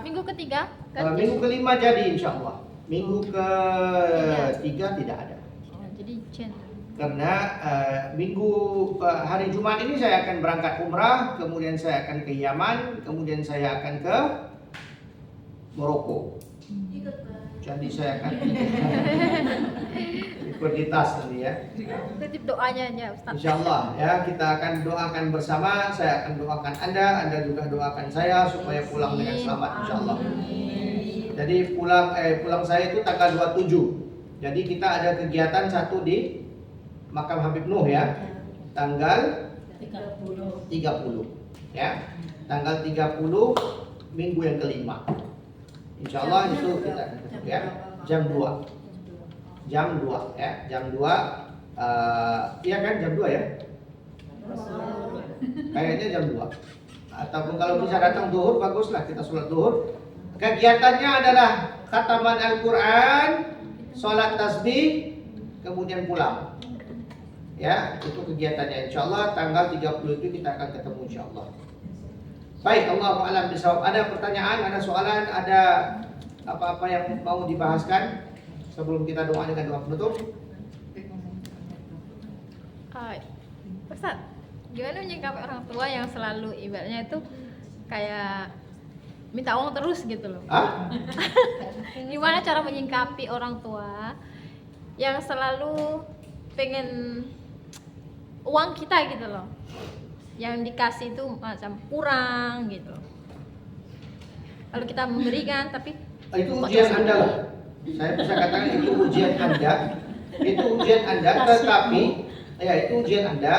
Minggu ketiga Minggu kelima jadi insyaallah. Minggu ketiga tidak ada. jadi Chen. Karena minggu hari Jumat ini saya akan berangkat umrah, kemudian saya akan ke Yaman, kemudian saya akan ke Maroko. Jadi saya akan ikut di tas nanti ya. Titip doanya aja Ustaz. Insya Allah ya, kita akan doakan bersama. Saya akan doakan Anda juga doakan saya supaya pulang dengan selamat insya Allah. Jadi pulang saya itu tanggal 27. Jadi kita ada kegiatan satu di Makam Habib Nuh ya, tanggal 30 ya, tanggal 30 minggu yang kelima. Insya Allah itu kita akan ketemu ya, jam 2 ya, jam 2 iya kan jam 2 ya, kayaknya jam 2 ataupun kalau bisa datang zuhur baguslah, kita sholat zuhur. Kegiatannya adalah khataman Al-Quran, sholat tasbih, kemudian pulang ya, itu kegiatannya. Insya Allah tanggal 30 itu kita akan ketemu insya Allah. Baik, Allahu a'lam bishawab. Ada pertanyaan, ada soalan, ada apa-apa yang mau dibahaskan sebelum kita doa dengan doa penutup? Ustaz, gimana menyikapi orang tua yang selalu ibaratnya itu kayak minta uang terus gitu loh? Hah? Gimana cara menyikapi orang tua yang selalu pengen uang kita gitu loh, yang dikasih itu macam kurang gitu. Kalau kita memberikan tapi Itu ujian Anda lah. Saya bisa katakan itu ujian Anda. Itu ujian Anda, tetapi ya itu ujian Anda,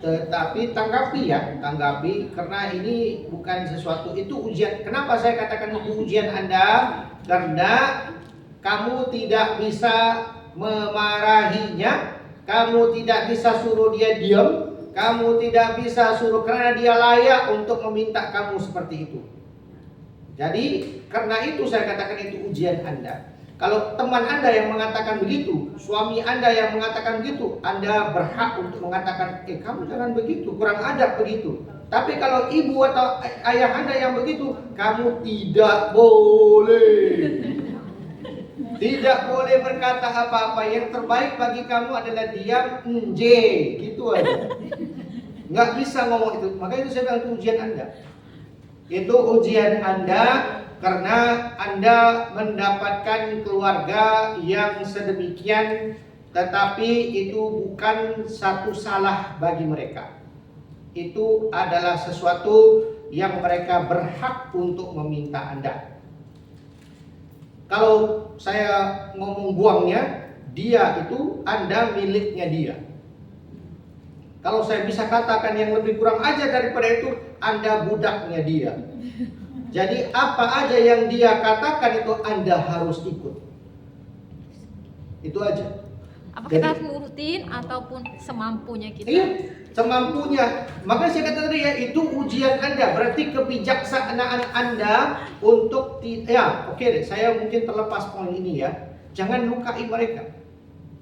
tetapi tanggapi karena ini bukan sesuatu, itu ujian. Kenapa saya katakan itu ujian Anda? Karena kamu tidak bisa memarahinya, kamu tidak bisa suruh dia diam, kamu tidak bisa suruh, karena dia layak untuk meminta kamu seperti itu. Jadi karena itu saya katakan itu ujian Anda. Kalau teman Anda yang mengatakan begitu, suami Anda yang mengatakan begitu, Anda berhak untuk mengatakan, kamu jangan begitu, kurang adab begitu. Tapi kalau ibu atau ayah Anda yang begitu, kamu tidak boleh. Tidak boleh berkata apa-apa. Yang terbaik bagi kamu adalah diam, gitu aja. Nggak bisa ngomong itu. Makanya itu saya bilang itu ujian Anda. Itu ujian Anda karena Anda mendapatkan keluarga yang sedemikian, tetapi itu bukan satu salah bagi mereka. Itu adalah sesuatu yang mereka berhak untuk meminta Anda. Kalau saya ngomong buangnya, dia itu Anda miliknya dia. Kalau saya bisa katakan yang lebih kurang aja daripada itu, Anda budaknya dia. Jadi apa aja yang dia katakan itu Anda harus ikut. Itu aja. apa kita harus nurutin ataupun semampunya kita? Iya, semampunya. Makanya saya kata tadi ya, itu ujian Anda. Berarti kebijaksanaan Anda untuk oke deh, saya mungkin terlepas poin ini ya. Jangan lukai mereka.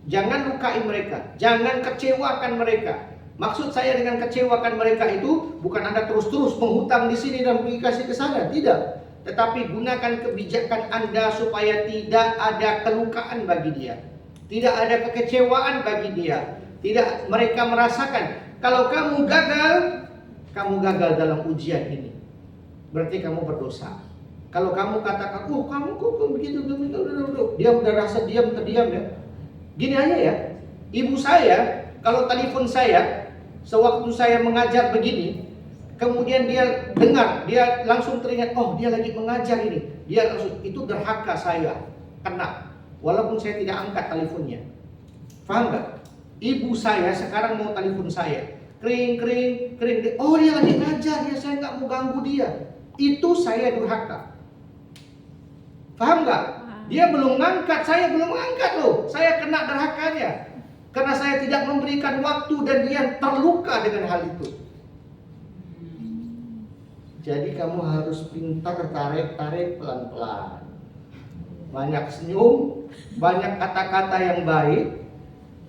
Jangan lukai mereka. Jangan kecewakan mereka. Maksud saya dengan kecewakan mereka itu bukan Anda terus-terus menghutang di sini dan dikasih ke sana, tidak. Tetapi gunakan kebijakan Anda supaya tidak ada kelukaan bagi dia. Tidak ada kekecewaan bagi dia. Tidak mereka merasakan kalau kamu gagal dalam ujian ini. Berarti kamu berdosa. Kalau kamu katakan, kamu kok begitu, dia udah rasa terdiam ya. Gini aja ya, ibu saya kalau telepon saya sewaktu saya mengajar begini, kemudian dia dengar, dia langsung teringat, dia lagi mengajar ini, dia langsung, itu derhaka saya kena, walaupun saya tidak angkat teleponnya. Paham nggak? Ibu saya sekarang mau telepon saya, kering, dia lagi ngajar ya, saya nggak mau ganggu dia. Itu saya durhaka. Paham nggak? Dia belum ngangkat, saya belum angkat loh, saya kena derhakanya. Karena saya tidak memberikan waktu dan dia terluka dengan hal itu. Jadi kamu harus pintar tarik pelan-pelan. Banyak senyum, banyak kata-kata yang baik,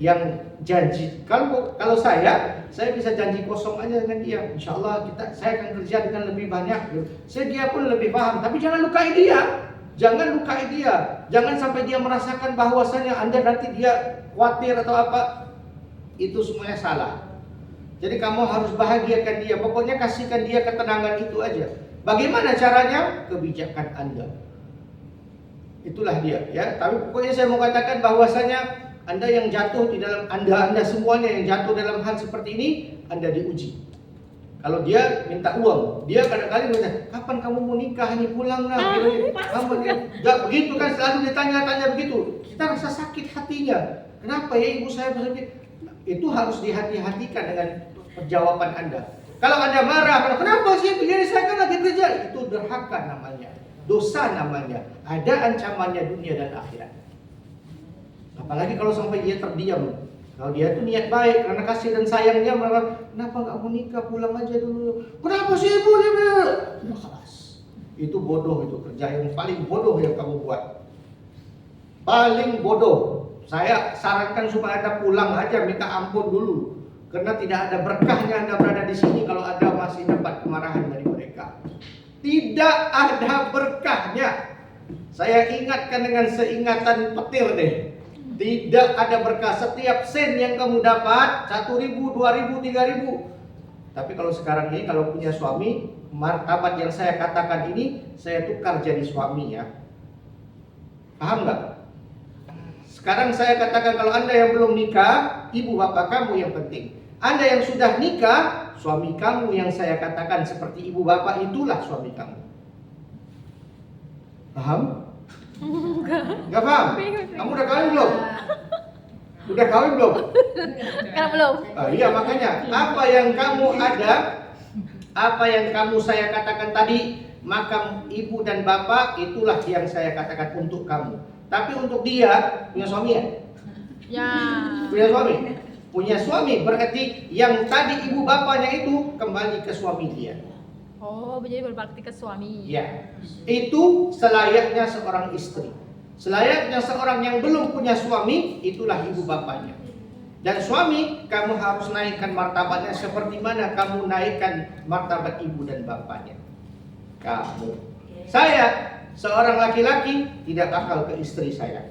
yang janji. Kalau saya bisa janji kosong aja dengan dia. Insya Allah saya akan kerja dengan lebih banyak. Dia pun lebih paham. Tapi jangan lukai dia. Jangan lukai dia. Jangan sampai dia merasakan bahwasannya Anda nanti dia khawatir atau apa. Itu semuanya salah. Jadi kamu harus bahagiakan dia. Pokoknya kasihkan dia ketenangan itu aja. Bagaimana caranya? Kebijakan Anda. Itulah dia ya. Tapi pokoknya saya mau katakan bahwasanya Anda yang jatuh di dalam Anda semuanya yang jatuh dalam hal seperti ini, Anda diuji. Kalau dia minta uang, dia kadang-kadang minta, kapan kamu mau nikah? Ini pulang lah. Enggak begitu kan, selalu ditanya-tanya begitu. Kita rasa sakit hatinya. Kenapa ya ibu saya begitu? Itu harus dihati-hatikan dengan jawaban Anda. Kalau Anda marah, kenapa sih begini, saya kan lagi kerja? Itu durhaka namanya, dosa namanya. Ada ancamannya dunia dan akhirat. Apalagi kalau sampai dia terdiam. Kalau dia itu niat baik karena kasih dan sayangnya, kenapa nggak mau nikah, pulang aja dulu. Kenapa sih ibu? Kelas. Itu bodoh, itu kerja yang paling bodoh yang kamu buat. Paling bodoh. Saya sarankan supaya Anda pulang aja, minta ampun dulu. Karena tidak ada berkahnya Anda berada di sini kalau Anda masih dapat kemarahan dari mereka. Tidak ada berkahnya. Saya ingatkan dengan seingatan petir deh. Tidak ada berkah. Setiap sen yang kamu dapat 1.000, 2.000, 3.000. Tapi kalau sekarang ini kalau punya suami, martabat yang saya katakan ini saya tukar jadi suami ya. Paham nggak? Sekarang saya katakan kalau Anda yang belum nikah, ibu bapak kamu yang penting. Anda yang sudah nikah, suami kamu yang saya katakan seperti ibu bapak itulah suami kamu. Paham? Enggak paham? Kamu udah kawin belum? Udah kawin belum? Kan belum. Iya makanya apa yang kamu ada, apa yang kamu saya katakan tadi, maka ibu dan bapak itulah yang saya katakan untuk kamu. Tapi untuk dia punya suami ya? Ya. Punya suami? Punya suami berarti yang tadi ibu bapaknya itu kembali ke suami dia. Oh, jadi berbakti ke suami. Ya, itu selayaknya seorang istri. Selayaknya seorang yang belum punya suami, itulah ibu bapaknya. Dan suami, kamu harus naikkan martabatnya seperti mana kamu naikkan martabat ibu dan bapaknya. Kamu. Saya, seorang laki-laki, tidak bakal ke istri saya.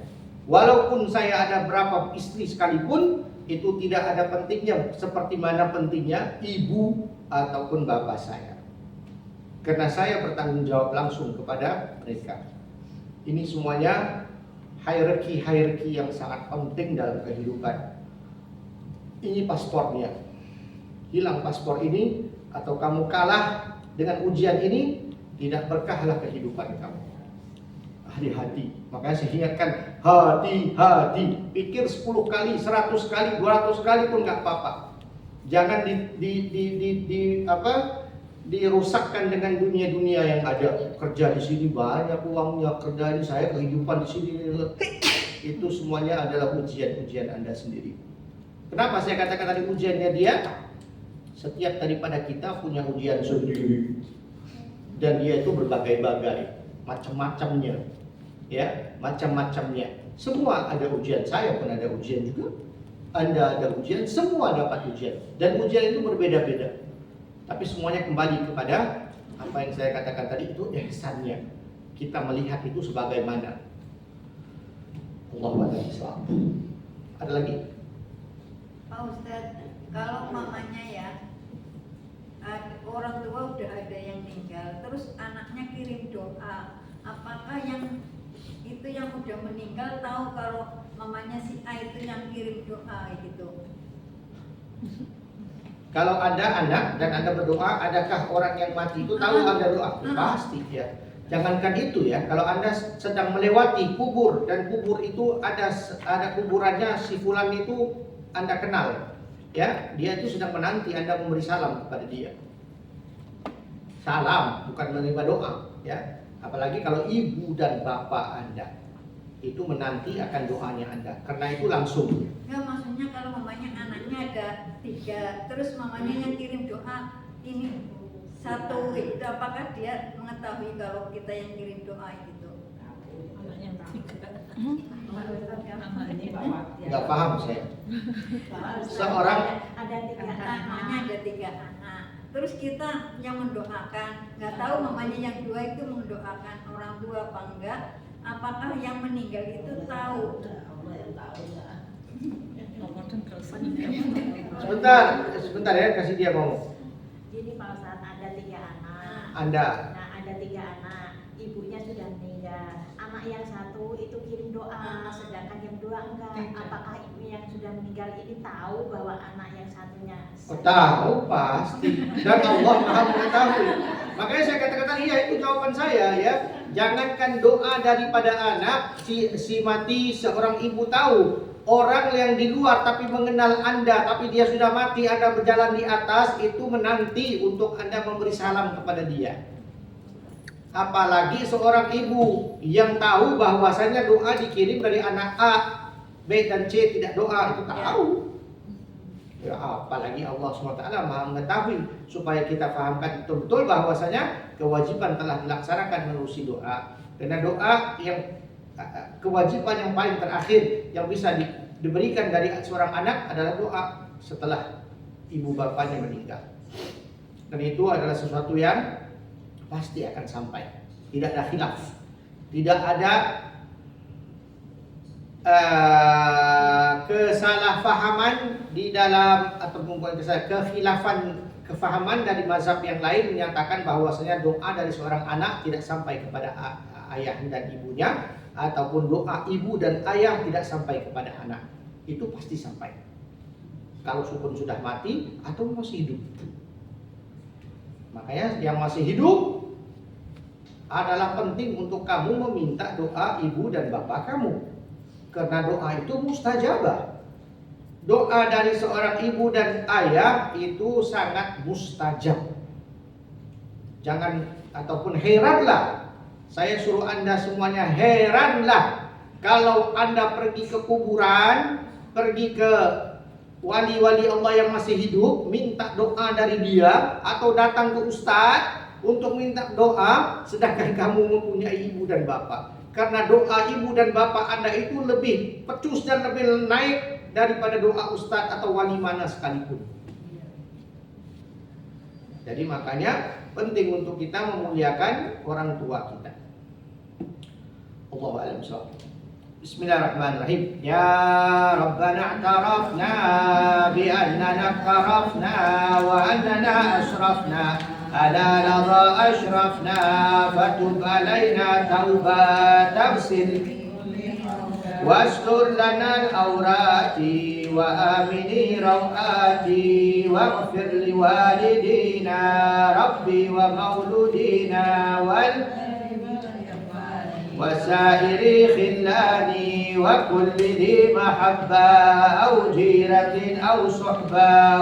Walaupun saya ada berapa istri sekalipun, itu tidak ada pentingnya seperti mana pentingnya ibu ataupun bapak saya. Karena saya bertanggung jawab langsung kepada mereka. Ini semuanya hierarki yang sangat penting dalam kehidupan. Ini paspornya. Hilang paspor ini atau kamu kalah dengan ujian ini, tidak berkahlah kehidupan kamu. Hati-hati. Makanya saya ingatkan, hati-hati. Pikir 10 kali, 100 kali, 200 kali pun nggak apa-apa. Jangan dirusakkan dengan dunia-dunia yang ada. Kerja di sini banyak uangnya, kerja di saya kehidupan di sini. Itu semuanya adalah ujian-ujian Anda sendiri. Kenapa saya katakan tadi ujiannya dia? Setiap daripada kita punya ujian sendiri. Dan dia itu berbagai-bagai, macam-macamnya. Ya, macam-macamnya. Semua ada ujian, saya pun ada ujian juga. Anda ada ujian, semua dapat ujian. Dan ujian itu berbeda-beda. Tapi semuanya kembali kepada apa yang saya katakan tadi, itu ihsannya. Kita melihat itu sebagaimana. Allahu Akbar. Ada lagi? Pak Ustadz, kalau mamanya ya, orang tua udah ada yang meninggal, terus anaknya kirim doa, apakah yang itu yang udah meninggal tahu kalau mamanya si A itu yang kirim doa gitu? Kalau ada anak dan Anda berdoa, adakah orang yang mati itu tahu Anda doa? Pasti ya. Jangankan itu ya, kalau Anda sedang melewati kubur dan kubur itu ada kuburannya si fulan itu Anda kenal, ya, dia itu sedang menanti Anda memberi salam kepada dia. Salam, bukan menerima doa, ya. Apalagi kalau ibu dan bapak Anda itu menanti akan doanya Anda, karena itu langsung. Enggak, maksudnya kalau mamanya anaknya ada 3, terus mamanya yang kirim doa ini 1 itu, apakah dia mengetahui kalau kita yang kirim doa gitu? Anaknya 3. Nggak paham saya. Seorang ada 3 anaknya, ada 3 anak. Terus kita yang mendoakan, nggak tahu mamanya yang 2 itu mendoakan orang tua apa enggak? Apakah yang meninggal itu tahu? Sebentar ya, kasih dia ngomong. Jadi Pak Ustadz, ada 3 anak. Anda. Nah, ada 3 anak. Ibunya sudah meninggal. Anak yang 1 satu itu kirim doa, sedangkan yang dua enggak. Tidak. Apakah ini yang sudah meninggal ini tahu bahwa anak yang satunya Tahu pasti, dan Allah Maha mengetahui. Makanya saya katakan iya, itu jawaban saya ya. Jangankan doa daripada anak, si mati seorang ibu tahu. Orang yang di luar tapi mengenal Anda, tapi dia sudah mati, Anda berjalan di atas, itu menanti untuk Anda memberi salam kepada dia. Apalagi seorang ibu yang tahu bahwasanya doa dikirim dari anak A, B dan C tidak doa, itu tahu. Ya, apalagi Allah SWT Maha mengetahui, supaya kita pahamkan betul-betul bahwasanya kewajiban telah dilaksanakan melalui doa. Karena doa yang kewajiban yang paling terakhir yang bisa diberikan dari seorang anak adalah doa setelah ibu bapaknya meninggal. Dan itu adalah sesuatu yang pasti akan sampai. Tidak ada khilaf, tidak ada kesalahpahaman di dalam atau bukan kefahaman dari mazhab yang lain menyatakan bahwasanya doa dari seorang anak tidak sampai kepada ayah dan ibunya, ataupun doa ibu dan ayah tidak sampai kepada anak. Itu pasti sampai. Kalau pun sudah mati atau masih hidup. Makanya yang masih hidup adalah penting untuk kamu meminta doa ibu dan bapak kamu. Karena doa itu mustajabah. Doa dari seorang ibu dan ayah itu sangat mustajab. Jangan ataupun heranlah. Saya suruh Anda semuanya heranlah kalau Anda pergi ke kuburan, pergi ke wali-wali Allah yang masih hidup, minta doa dari dia, atau datang ke ustadz untuk minta doa, sedangkan kamu mempunyai ibu dan bapak. Karena doa ibu dan bapak Anda itu lebih pecus dan lebih naik daripada doa ustadz atau wali mana sekalipun. Jadi makanya penting untuk kita memuliakan orang tua kita. Allahu a'lam bishawab. Bismillahirrahmanirrahim. Ya Rabbana i'tarafna bi annana qarafna wa annana asrafna ala ladha ashrafna fatub alaina taubat tafsil wastur lana al-awrati wa amini rawati waghfir liwalidina rabbi wa mauludina وسائر خلاني وكل ذي محبة أو جيرة أو صحبة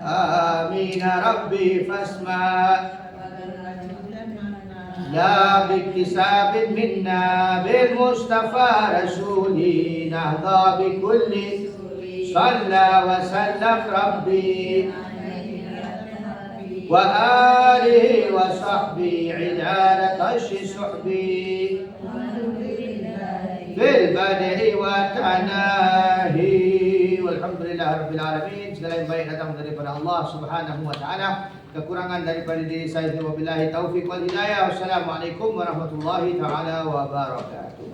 آمين ربي فاسمع لا باكتساب منا بالمصطفى رسولي نهضى بكل صلى وسلم ربي وآله وصحبه عدالة صحبي في البدء والتناهي والحمد لله رب العالمين. Segala yang baik datang daripada Allah Subhanahu wa taala, kekurangan daripada diri saya, wabillahi taufik wal hidayah. Wassalamualaikum warahmatullahi taala wabarakatuh.